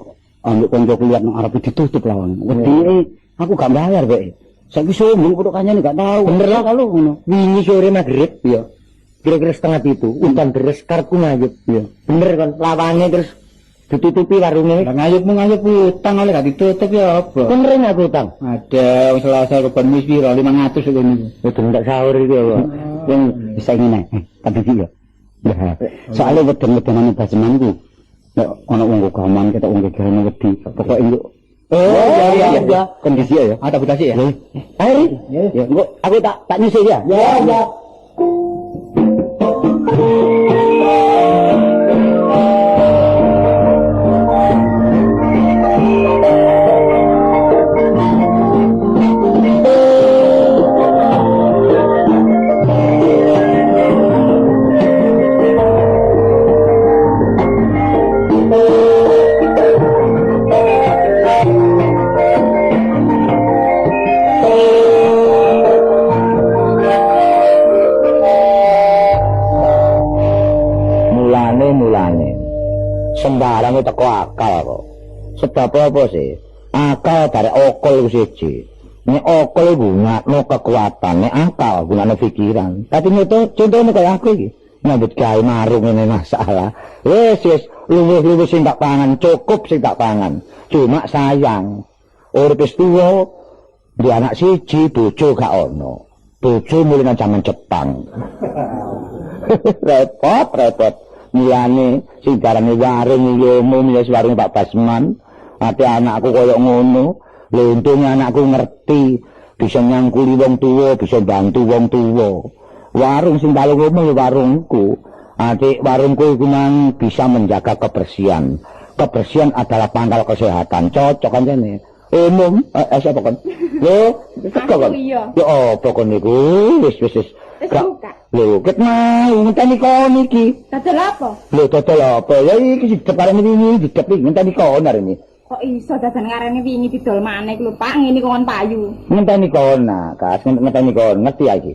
S1: ambek kanca kuliah nang arep ditutup lawang. Wedi aku gak bayar bae. Saiki sombong kok kancane gak tahu.
S2: Bener lah kalau ngono. Wingi sore maghrib ya. Kira-kira setengah itu udan deres karepku ngayup ya. Bener kan lawange terus ditutupi warungnya.
S3: Lah ngayup utang oleh gak ditutup ya apa?
S2: Bener aku utang.
S3: Ada wong selasa reban wis piro 500 kok ini.
S2: Udah ndak sahur iki ya.
S1: Yang bisa ngene. Tapi iki yo. Ya. Soale weden-wedenane Basman ku. Nek ana wong gaman ketok wong gegane wedi. Pokoke yo
S2: Oh,
S1: ya. Kondisi ya.
S3: Ada budasi ya?
S1: Ayo. Ya, engko aku tak nyusul ya.
S2: Ya.
S1: Mulane. Sembarang teko akal kok. Sebab apa sih? Akal dari okol iku siji. Nek okol iku ngakno kekuatan, nek akal gunane pikiran. Tapi contohnya kaya aku iki. Nyambut gawe marung ngene masalah. Wis luwih-luwih sing tak pangan, cukup sing tak pangan. Cuma sayang. Urip wis tuwa, di anak siji bojo gak ono. Bojo mulai zaman Jepang. repot. Mulane sing darane warung ya umum ya warung Pak Basman. Ate anakku koyo ngono. Lha untungnya anakku ngerti bisa nyangkuli wong tuwa, bisa bantu wong tuwa. Warung sing paling umum ya warungku. Ate warungku iku nang bisa menjaga kebersihan. Kebersihan adalah pangkal kesehatan. Cocok kan jane. Umum siapa kan? Lho, teko kan.
S4: Iya.
S1: Ya apa kon niku? Wis.
S4: Suka.
S1: Lho, ket mau ngenteni kon iki.
S4: Dadal apa?
S1: Lho, dodol apa? Ya iki dideparane wingi, didep iki ngenteni kon arep iki.
S4: Kok iso dadan ngarene wingi didol maneh lho, Pak, ngene kon payu.
S1: Ngenteni kon, nah, Kas, ngenteni kon, ngerti ya iki.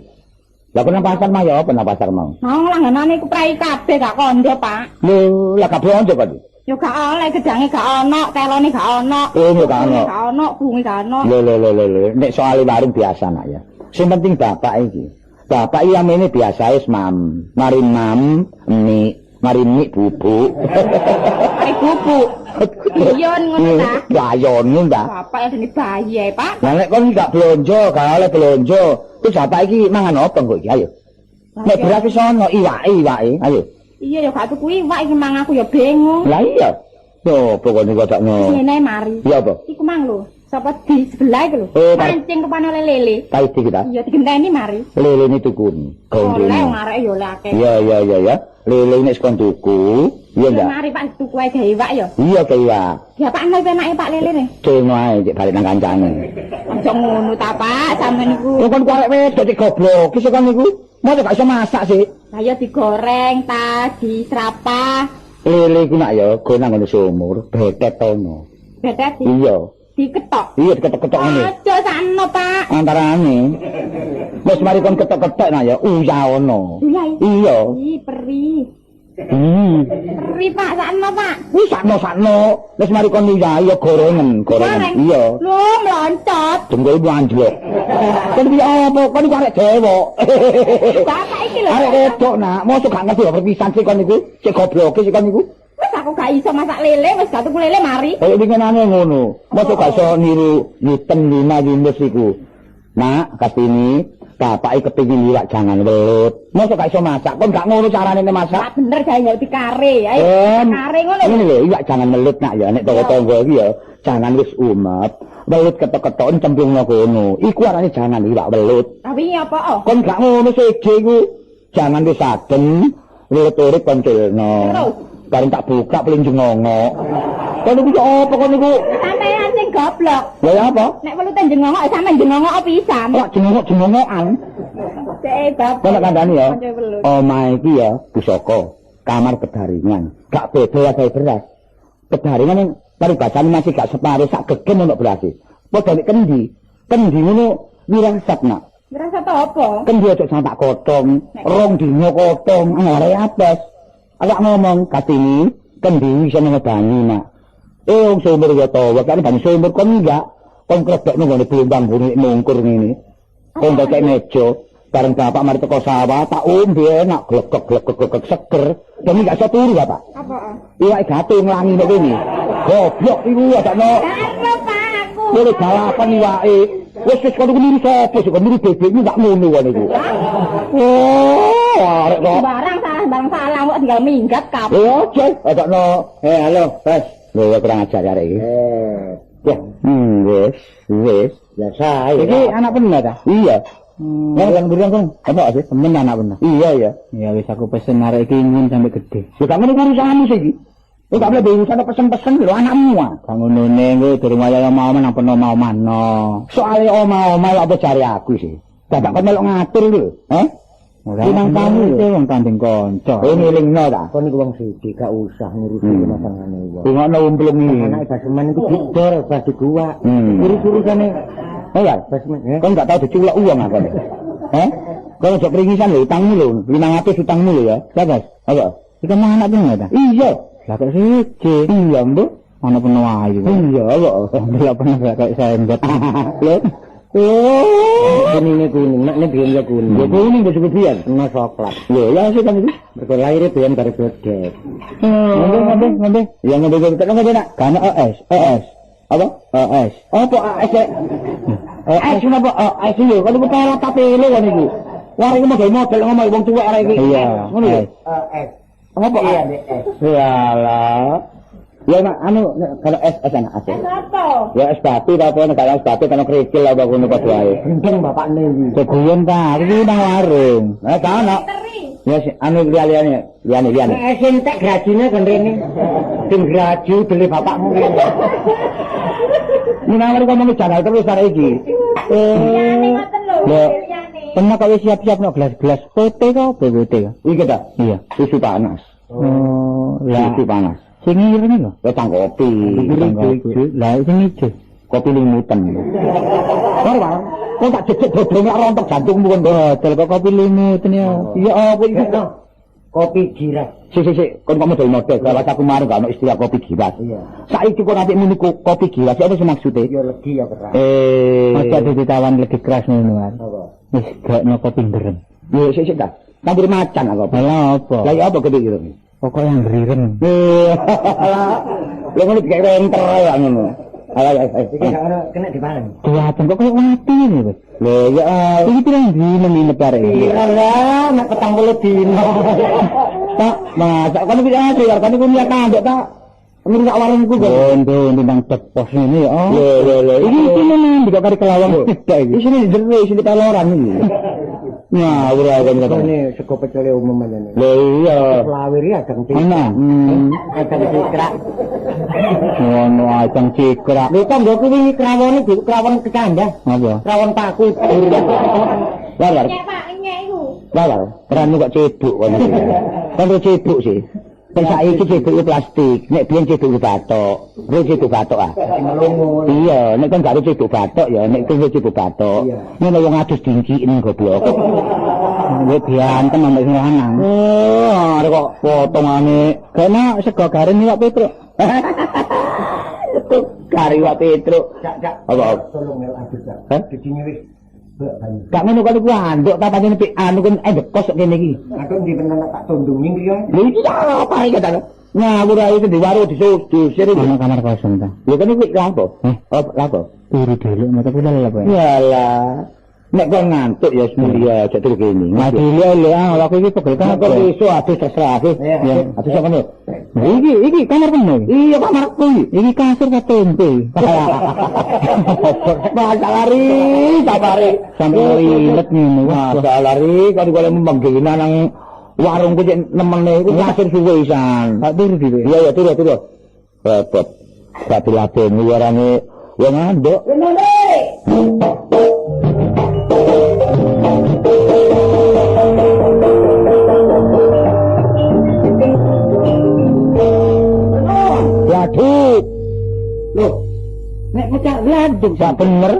S1: Lah kena pasar mah ya apa nang pasar mau?
S4: Mau langganane ku prai kabeh gak kondo, Pak.
S1: Lho, lah kabeh onjo Pak.
S4: Yo gak oleh gedange gak ono, telone gak ono.
S1: Oh, gak ono.
S4: Gak ono, bungi gak ono.
S1: Lho. Nek soal warung biasa nak ya. Sing penting bapak iki. Bapak iki amene biasa wis mam. Mari mam, mari mie bubuk.
S4: Ai bubuk. Iyon ngono ta.
S1: Bayon ngono ta.
S4: Bapak ya dene bayi ae, Pak.
S1: Lah nek kon gak blonjo, gak oleh blonjo. Terus bapak iki mangan apa kok iki? Ayo. Nek beras wis ono iwake, ayo.
S4: Iya ya gak tuku iwak iki mang aku ya bingung.
S1: Lah iya. Yo, pokoknya kok takno.
S4: Ngene mari.
S1: Iya apa?
S4: Iku mang lho. Sapa di sebelah iku lho.
S1: Oh,
S4: Mancing kepane lele.
S1: Kae iki ta.
S4: Iya digenteni mari.
S1: Lele ini tukun.
S4: Oleh wong arek ya oleh akeh.
S1: Iya. Lele ini sekon tuku. Iya enggak?
S4: Mari Pak tuku ae gawe iwak ya.
S1: Iya kae iwak.
S4: Ya Pak nang penake Pak lele ne.
S1: Dono ae cek balik nang kancane.
S4: Aja ngono ta Pak, sampean niku.
S1: Kok kon korek wedok cek goblok. Ki sekon niku. Mau gak iso masak sih.
S4: Lah ya digoreng ta, diserapah.
S1: Lele ku nak ya go nang ngono sumur, betet tono.
S4: Betet
S1: Iya.
S4: diketok.
S1: Iya diketok-ketok ngene.
S4: Aja sakno Pak.
S1: Antarane. Wis mari kon ketok-ketok nak ya uya ono.
S4: Iya.
S1: Iya.
S4: Ih, peri.
S1: Hmm.
S4: Peri Kepriye Pak? Sakno Pak.
S1: Wis sakno. Wis mari kon niyahi ya gorengan. Iya.
S4: Lho, mloncot.
S1: Dengkul ku anjlok. Kon piye apa? Kon iku arek dewek.
S4: Bapak iki lho.
S1: Arek wedok nak, mosok gak ngerti perpisahan sik kon iku. Sik gobloke sik kon iku.
S4: Wis aku gak iso masak lele, wis gak tuku lele mari.
S1: Kayak winginane ngono. Mosok gak iso niru Newton Lina Windows iku. Nak, Kartini, bapak iki kepengin liwat jangan welut. Mosok gak iso masak, kon gak ngono carane masak.
S4: Lah bener gawe ngerti kare. Ayo kare ngono.
S1: Ngene lho, iwak jangan melut nak ya nek tangga-tangga iki ya. Jangan wis umat. Welut ketok-ketoken cemplungno kono. Iku arane jangan iwak welut.
S4: Tapi apa oh?
S1: Kon gak ngono seje iku. Jangan wis adem, welut urip kon celno.
S4: Terus
S1: bareng tak buka paling jengongok. Kon iku apa kon iku?
S4: sampean sing goblok.
S1: Lha ya apa?
S4: Nek welute jengongok sampean jengongok pisan.
S1: Kok jengongok-jengongokan?
S4: Cek bapak.
S1: Kok kandhani ya? Omah iki ya pusaka, kamar bedaringan. Gak beda wae beras. Bedaringan yang paribasane masih gak separe sak gegen ono berase. Padha nek kendi. Kendi ngono wirasat nak.
S4: Ngerasa apa?
S1: Kendi aja sampak kotong, rong dino kotong, arek apes. Awak ngomong Kartini, kendi iso ngedani nak. Wong sumber ya to, wae kan bani sumber kon enggak. Kon krebekno ngene blumbang buni mungkur ngene. Kon tak meja, bareng bapak mari teko sawah, tak ombe enak glek-glek seger. Demi gak iso turu bapak.
S4: Apa?
S1: Iwak gatung nglangi nek kene. Goblok iku adakno.
S4: Karo Pak aku.
S1: Kowe balapan iwake. Wis kon niru sapa sik kon niru bebekmu gak ngono wae niku. Oh, arek kok.
S4: Barang salah kok tinggal minggat kap.
S1: Oke, adakno. Halo, Bas. Lho ya kurang ajar arek iki. Ya, wis. Ya sae. Iki anak bener ta? Iya. Yang burian kan, apa sih? Temen anak bener. Iya ya. Ya wis aku pesen arek iki ingin sampai gede. Ya kamu niku urusanmu sih iki. Kok gak boleh urusan pesen-pesen lho anakmu ah. Kang ngonone engko durung waya mau nang peno mau mano. Soale oma-oma apa cari aku sih. Dadak kon melok ngatur lho, heh? Nang kamu iki wong kandeng kanca. Oh ngelingno ta. Kon niku wong sithik gak usah ngurusi rumah tanggane wong. Ngono umplung iki. Anake baseman iku didol bas digua. Urus-urusane ya, baseman. Kon gak tau diculuk uang apa. Heh? Kon ojo pringisan lho utangmu lho. 500 utangmu lho ya. Ya, Guys. Apa? Iki mana bener ta? Iya. Lah kok siji. Iya, Mbok. Ana peno ayu. Iya, kok. Lah peno kayak sendot. Lho. Oh, kuning, nek biyen ya kuning. Ya kuning wis kebiyen, ana coklat. Lho, ya sik kan iki. Mergo laire biyen karo bodhet. Ngombe. Ya ngombe nak. Kan OS. Apa? OS. Apa AS? AS napa AS yo? Kalau kepala tapele ngono iku. Wah, iki model ngomong wong tuwek arek iki. Iya. Ngono lho. OS. Apa? Iya, DS. Yalah. Ya nak anu kalau es anak aja.
S4: Es apa?
S1: Ya es batu ta apa nek es batu kan kerikil apa ngono padha wae. Gendeng bapakne iki. Keguyon ta, iki nang warung. Nah, ta ono. Ya anu liyane.
S2: Es entek grajine kan rene. Sing graju dele bapakmu rene.
S1: Minangka ngomong jalan terus arek iki.
S4: Liyane ngoten lho, liyane.
S1: Pernah kok siap-siap no gelas-gelas putih kok PWT. Iki ta? Iya, susu panas. Oh, ya. Susu panas. Sing ireng lho, wetang kopi. Lah sing ijo. Kopi limutan. Ora, kok tak jejeg dodong lak rontok jantungmu kon. Dol kok kopi limutan ya. Iya apa iki? Kopi giras. Sik, kon kok model-model. Kalau aku kemarin gak ono istilah kopi giras. Iya. Saiki kok nanti muni kopi giras apa sih maksudnya? Ya legi ya keras. Aja ditawan legi keras ngono kan. Apa? Wis gak no kopi nderem. Ya sik ta. Campur macan aku. Lah apa? Lah apa gede iki? Pokok yang riren. Lha ngono dikek renter ae ngono. Ayo. Iki gak ono kena dipangan. Kuwatan kok koyo mati ngene wis. Lho ya iki pirang dino nginep arek iki. Lah nek 40 dino. Tak, masak kan bisa aja kan iku niat kandek tak. Ngene sak warungku kok. Bondo tentang depos ini ya. Lho. Iki nang kok kari kelawang tidak iki. Isine jero isine kaloran iki. Nah, ora kan
S2: ini sego pecel umum aja nih.
S1: Lho iya.
S2: Lawir ya adang cikrak.
S1: Ana.
S2: Adang cikrak.
S1: Ono ajang cikrak.
S2: Lho kok nggo kuwi krawone krawon kecandah.
S1: Apa?
S2: Krawon paku.
S1: Walar.
S4: Nyek Pak, nyek iku.
S1: Walar. Terane kok cebuk kono. Kan cebuk sih. Kan saiki cebuk plastik. Nek biyen cebuk batok. Ro cebuk batok ah.
S2: Melungu.
S1: Iya, nek kan gak cebuk batok ya, nek kuwi cebuk batok. Ngono wong adus dinciki ning goblok. Gue diantem ambek sing lanang. Oh, arek kok potongane kena sego garing iwak Petruk. Kari iwak Petruk.
S2: Cak.
S1: Apa?
S2: Tolong mel adus, Cak.
S1: Hah?
S2: Gedine wis
S1: Gak ngono kali ku anduk ta pancen pik anu kan kos kene iki.
S2: Aku ndi tenan tak tundungi riyo.
S1: Lha iki apa iki ta? Ngawur ae di warung diusir iki. Kamar kosong ta. Ya kan iki lha apa? Apa lha apa? Turu dhewe mata kula lha apa? Yalah. Nek kok ngantuk ya mulia aja turu kene. Mati lho aku iki pegel kan kok iso adus terserah aku. Ya, adus apa nih? Iki kamar penuh. Iya kamarku iki. Iki kasur ka tempe. Masalari, sabare. Sampai lilet ngene. Masalari kok golek menggina nang warung ku nemene iku kasur suwe isan. Tak turu dhewe. Iya turu. Repot. Gak diladeni warane wong anduk. Laduk. Loh, nek pecah laduk sak bener.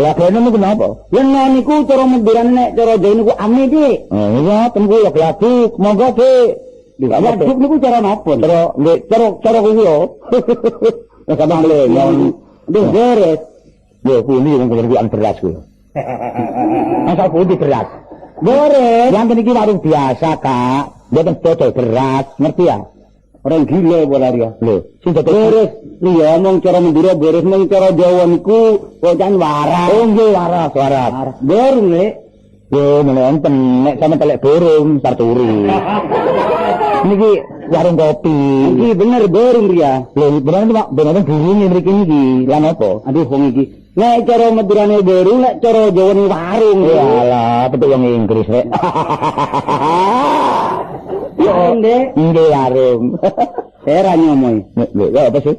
S1: Lagene niku kenapa? Yen niku cara mendiran nek cara Jawa niku ame, Dik. Oh, iya, tengku ya laduk. Monggo, Dik. Laduk niku cara napa? Cara kuwi yo. Wis sampeyan le, Duh, beres. Yo, kuwi wong kuwi beras kuwi. Asal putih beras. Beres. Yang iki warung biasa, Kak. Mboten dodol beras, ngerti ya? Orang gila bola dia. Lho, sing dodol beres. Iya, mong cara mendira beres mong cara Jawa niku kok waras. Oh, nggih waras. Burung, Lek. Yo, meneh enten nek sampe telek burung sarturi. Niki warung kopi. Iki bener burung dia. Lho, bener Pak, bener burung mriki niki. Lan apa? Aduh, wong iki. Nek cara medurane burung, nek cara Jawa ni warung. Yalah, betul wong Inggris, Rek. Nggih warung. Saya nyomoi. Lho, apa sih?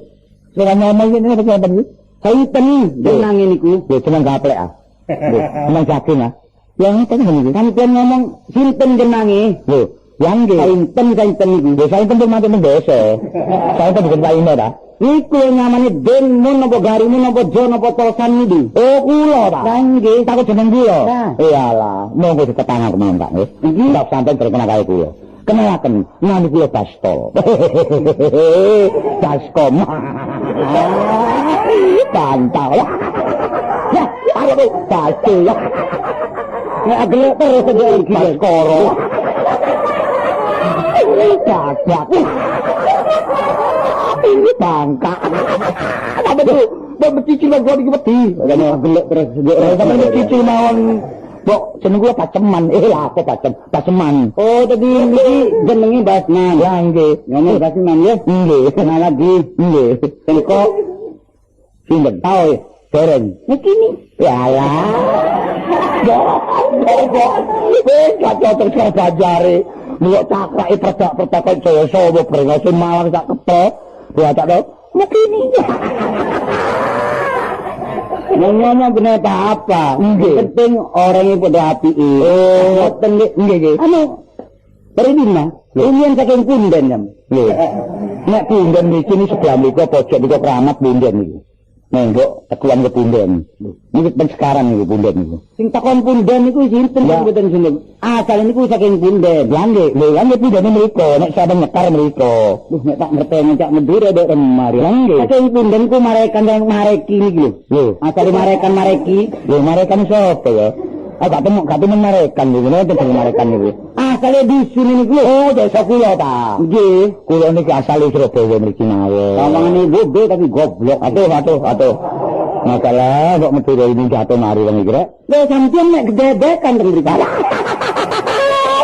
S1: Saya nyomoi ini apa sih? Kaiten jeneng niku. Lho, jeneng gaplek ah. Lho, jeneng jagung ah. Yang itu kan ngomong sinten jenenge? Lho, yang nggih. Kaiten niku. Lho, kaiten tuh mati mendese. Kaiten bukan kaine ta? Iku namane Denmun napa Garimun napa Jo napa Tolsan iki. Oh, kula ta. Lah nggih, takut jeneng kula. Iyalah, monggo diketang aku mawon, Pak. Iki tak sampeyan terkenal kaya kula. Kenalaken, nami kula Bastol. Baskom. Pantau. Ya, ayo Bastol. Nek agelek terus iki Baskoro. Cacak. Ini bangka. Apa tuh? Mbok cicil gua iki wedi. Kene gelek terus. Sampe cicil mawon. Mbok jeneng kula Paceman. Lah apa Paceman. Oh, tadi iki jenenge Basman. Ya nggih. Ngene Basman ya. Nggih. Nah lagi. Nggih. Engko sinten? Tahu dereng. Niki ni. Yalah. Mbok. Cocok terus bajare. Mbok cakrake perdak-perdak kok Jawa brengose malang sak kepek. Buat tak tahu? Mungkin ngomong bener apa? Penting orangnya pada api. Oh, penting nggih. Anu, perintah. Ini saking punden jam. Nek punden di sini sebelah mereka pojok di keramat punden itu. Nengok tekuan ke punden. Ini sekarang nih punden itu. Sing takon punden itu sinten mboten sinten. Asal niku saking punden. Langge, lho langge punden mereka nek sampe nyekar mereka. Nek tak ngerti ngajak Madura dek remari. Langge. Saking punden ku marekan yang mareki niki lho. Asal marekan mareki. Lho marekan sapa ya? Gak temu marekan niku, nek temu marekan niku. Asale di sini niku. Oh, desa kula ta. Nggih. Kula niki asale Surabaya mriki mawon. Omongane bodoh tapi goblok. Atuh. Masalah kok Madura ini jatuh mari wong iki rek. Lho sampeyan nek gedebekan ten mriki.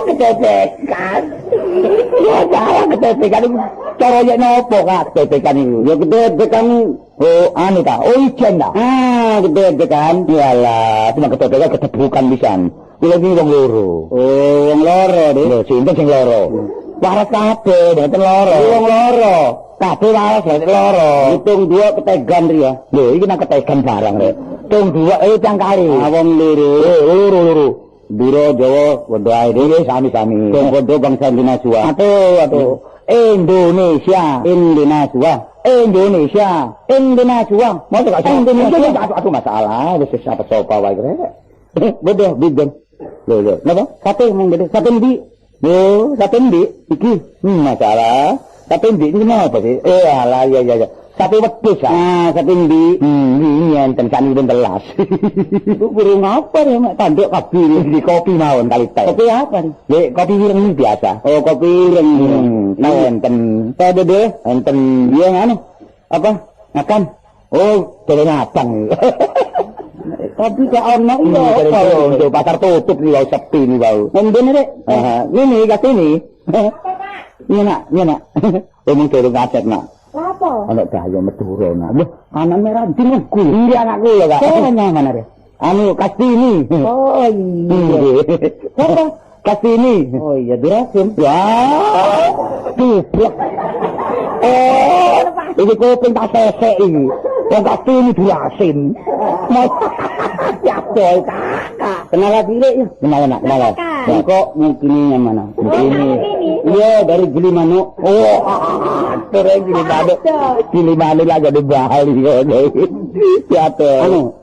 S1: Gedebekan. Ya salah gedebekan iku cara yen nopo kak gedebekan iku? Ya gedebekan anu ta, ijen ta. Gedebekan. Yalah, cuma gedebekan gedebukan pisan. Kuwi iki wong loro. Oh, wong loro dik. Lho, sinten sing loro? Waras kabeh, mboten loro. Wong loro. Kabeh waras dadi loro. Hitung dua ketegan ri ya. Lho, iki nang ketegan barang rek. Hitung dua cang kali. Wong loro. Biro Jawa padha ae dhewe sami-sami. Padha bangsa Indonesia. Atuh. Indonesia. Mosok gak Indonesia atuh masalah wis sapa wae rek. Bodoh bigen. Lho, napa? Sate mung gede. Sate ndi? Yo, sate ndi? Iki. Masalah. Sate ndi iki napa sih? Alah ya. Sate wedhus. Ah, sate ndi? Ini enten sanipun telas. Iku burung apa ya, Mak? Tanduk kabeh di kopi mawon kali teh. Kopi apa? Nggih, kopi ireng biasa. Oh, kopi ireng. Enten. Tade deh, enten dia nganu. Apa? Makan. Oh, dolen abang. Kopi gak ono iya. Untuk pasar tutup nih, sepi nih bau. Ngene Rek. Ini kasini. Iya nak. Omong durung kaset nak.
S4: Apa?
S1: Anak bahaya Madura nak. Wah, anak merah dinengku. Iya anakku ya, Kak. Saya nyaman ada. Anu Kastini. Oh iya. Apa? Kastini. Oh iya, dirasim. Wah. Tublek. Ini kuping tak sesek ini. Yang Kastini dirasim. Ya boy, kakak. Kenal lagi ya? Kenal nak. Kok mungkin yang mana? Ini. Iya, dari Gili Manuk. Oh, terus Gili Manuk lah jadi Bali. Ya tuh. Anu,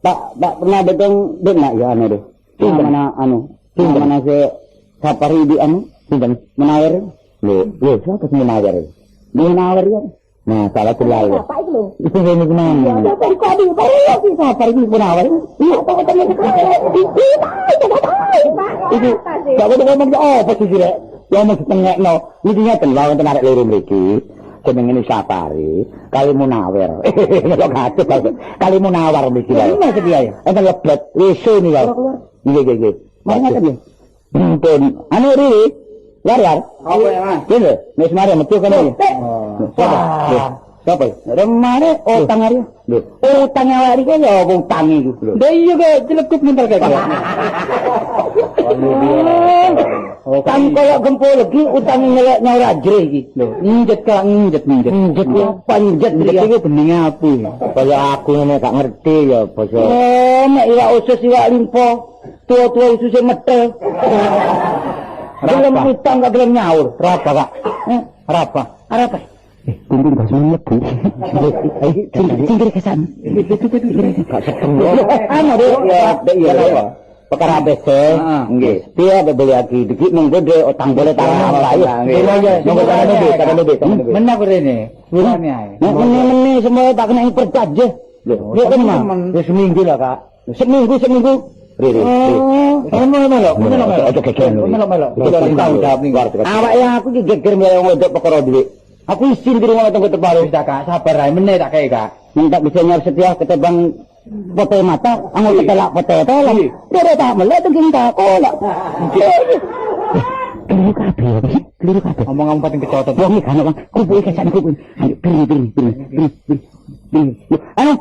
S1: tak pernah datang nak ya anu deh. Mana mana si Sapari di anu, Menawar. Loh, siapa Menawar? Menawar ya. Nah, salah terlalu.
S4: Apa itu loh?
S1: Itu ini gimana?
S4: Ya, dari kode, si Sapari di Menawar. Iya,
S1: Itu, gak boleh ngomong apa sih Rek? Ya mau setengah ini ngeten lho wonten arek loro mriki jenenge Sapari kali Munawar. Kok kaget kali Munawar mriki lho. Ini maksud dia ya. Enten lebet lesu ni lho. Nggih. Mari ngaten nggih. Pun anu riri. War. Apa ya, Mas? Lho, wis mari metu kene. Siapa? Remare utang ari. Lho, utang awak iki ya utang iku lho. Lah iya kok celekup mental kaya. Utang kaya gempol lagi utang nyelek nyawra jre iki. Lho, njet ya panjet iki bening apu. Kaya aku ngene gak ngerti ya basa. Oh, nek iwak usus iwak limpo, tua-tua ususe metel. Gelem utang gak gelem nyaur. Rapa, Kak? Rapa? Kumpul gak semuanya bu. Tinggal kesan. Gak setengah. Anu deh. Iya. Perkara besok. Nggih. Dia beli lagi. Dikit menggede utang boleh tangan apa ya. Mana berene? Bulannya ae. Meni semua tak kena percaya. Loh, ya teman. Ya seminggu lah, Kak. Seminggu. Riri. Melok. Ojo geger. Melok. Awak yang aku iki geger melu ngedek perkara dhuwit. Aku isin di rumah tunggu terbaru. Bisa Kak, sabar ae meneh tak kei Kak. Minta bisa nyar setia ketebang pote mata, anggo ketelak pote tolong. Dia tak melek tengking tak kolak. Keliru kabeh. Ngomong pating kecotot. Wong iki kan Bang, kubu kesan kubu. Ayo pilih. Anu,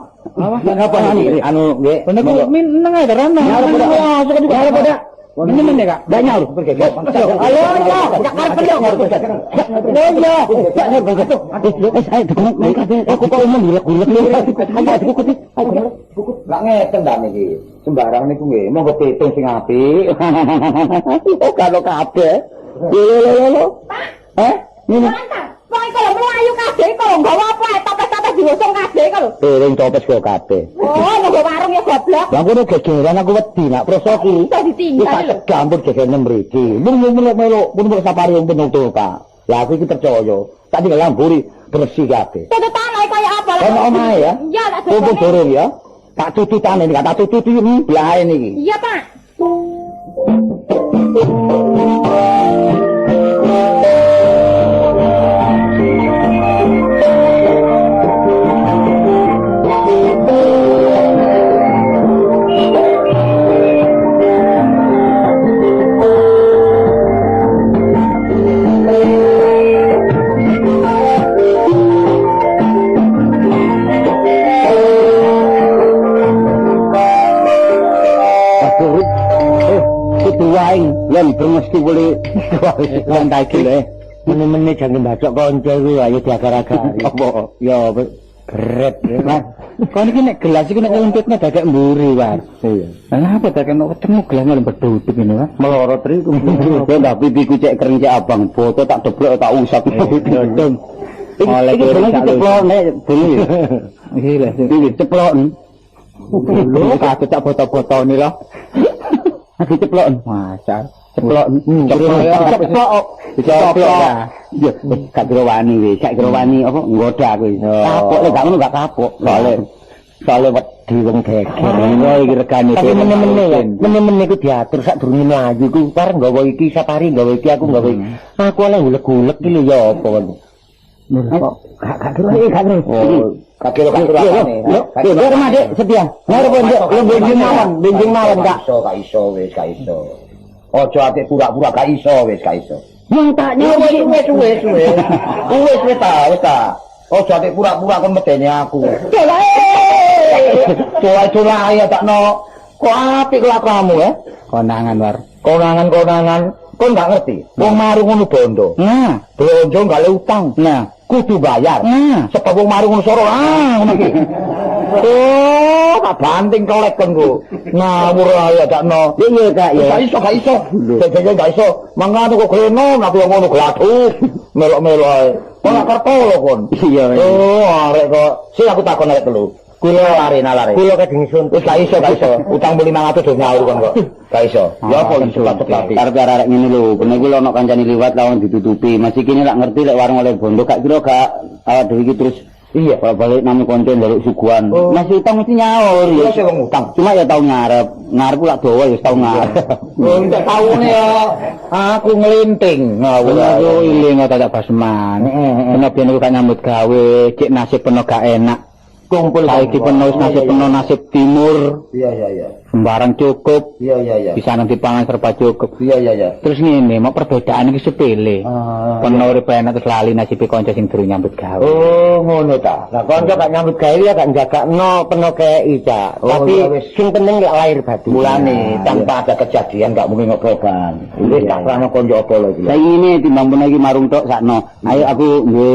S1: apa ini? Anu nggih. Bener meneng ae darana. Ya, suka juga pada. Ini Kak, gak nyaur. Halo, ya karep yo ngono. Ya. Aku kok umum gulek-gulek. Gak ngeten ndak niki. Sembarang niku nggih, monggo pitung sing apik. Kalau kabeh. Lho. Ini. Pokoke kalau mlayu kabeh kok nggawa apa topes-topes diusung kabeh kok lho. Ring topes kok kabeh. Oh, nggo warung ya goblok. Lah ngono gegeran aku wedi nak prosoku. Iso ditinggal lho. Campur gegeren mriki. Melok pun Sapari yang penuh tuh, Kak. Lah aku iki percaya. Tak tinggal lamburi bersih kabeh. Tutup tanah kaya apa lah. Ono omahe ya? Iya, tak tutup dorong ya. Tak tututane iki, tak tututi blae niki. Iya, Pak. Yang bermesti boleh lantai gila meni-meni jangan bacok konco itu ayo diagar-agar apa ya keret kau ini nek gelas itu nek nyelempitnya gagak mburi war iya kenapa tak kena ketemu gelasnya lempet duduk ini war melorot itu ya gak pipiku cek kering cek abang foto tak doblok tak usap dodong ini ceplok nek ini ceplok lu kasih tak foto-foto ini loh Lagi ceplok. Masa ceplok. Ceplok. Yo, gak kira wani wis, gak kira wani apa nggoda kuwi. Kapok lek gak ngono gak kapok. Soale wedi wong geger. Oh iki regane.
S2: Tapi meneh-meneh iku diatur sak durunge mlayu iku bareng nggawa iki sapari nggawa iki aku nggawa iki. Aku oleh golek-golek iki lho ya apa kon.
S1: Gak kira.
S2: Oh,
S3: Gak kira-kira apane.
S1: Yo, Dik, setia. Ngarep benjing mawon gak.
S3: Gak iso wis, gak iso. Ojo ati pura-pura gak iso wis, gak iso.
S1: Yang tak
S3: Wis ta. Ojo ati pura-pura kon medeni aku. Coba ya takno. Kok apik kelakuanmu ya?
S1: konangan war.
S3: Konangan. Kon gak ngerti. Wong maru ngono bondo.
S1: Nah,
S3: Bondo gak le utang.
S1: nah,
S3: Kudu bayar.
S1: nah.
S3: Sebab wong maru ngono soro ngono iki. Oh, tak banting kolek kon ku. Ngawur ya takno.
S1: Iya Kak ya.
S3: Gak iso. Jajane gak iso. Mangane kok kleno aku yang ngono gladuk. Melok-melok ae. Ora kerto lho kon.
S1: Iya.
S3: Oh, arek kok. Sing aku takon arek telu. Kula lari.
S2: Kula kadung sun.
S3: Wis gak iso. Utang 500 do nyaur kon kok. Gak iso. Ya apa iso cepat-cepat.
S1: Karep arek ngene lho, kene kuwi ana kancane liwat lawan ditutupi. Masih kene lak ngerti lek warung oleh bondo gak kira gak awak dhewe iki terus
S3: Iya.
S1: kalau balik nami konten njaluk suguhan.
S3: Oh.
S1: Masih utang mesti nyaur
S3: Iya
S1: ya.
S3: sing wong utang.
S1: Cuma ya tau ngarep lak dawa ya tau ngarep.
S3: Oh, ndak taune ya aku nglinting. Ngawur.
S1: Aku iling kok tak basman. Kena biyen aku gak nyambut gawe, cek nasib peno gak enak.
S3: Kumpul
S1: Saiki peno nasib peno nasib timur.
S3: Iya.
S1: Sembarang cukup.
S3: Iya.
S1: Bisa nanti pangan serba cukup.
S3: Iya.
S1: Terus ngene, mau perbedaan iki sepele. Peno urip enak terus lali nasibe kanca sing durung nyambut gawe.
S3: Oh, ngono ta.
S2: Lah kanca gak nyambut gawe ya gak njagakno peno kei Cak.
S3: Oh,
S2: Tapi
S3: iya, wis.
S2: sing penting lek lahir batin.
S3: Mulane tanpa ada kejadian gak mungkin ngobrolkan. Wis tak terangno konco apa lho iki.
S1: Saiki ngene timbang pun iki marung tok sakno. Ayo aku duwe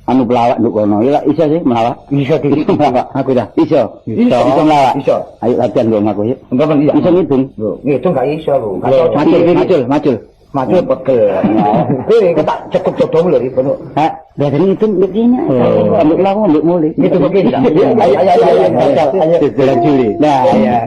S1: anu pelawak nduk kono. Ya iso sih melawak.
S2: Iso di
S1: Melawak aku dah. Iso melawak.
S3: Iso.
S1: Ayo latihan dong aku yuk.
S3: Enggak kan iya.
S1: Iso ngitung.
S3: Lho, itu gak iso lho.
S1: Macul.
S3: Maju pegel. Kowe tak cukup jodoh lho iki.
S1: Hah, dari ngitung nduk kene. Ambek lawu ambek mulih.
S3: Gitu begini. Ayo.
S1: Ayo. Juli. Nah, ya.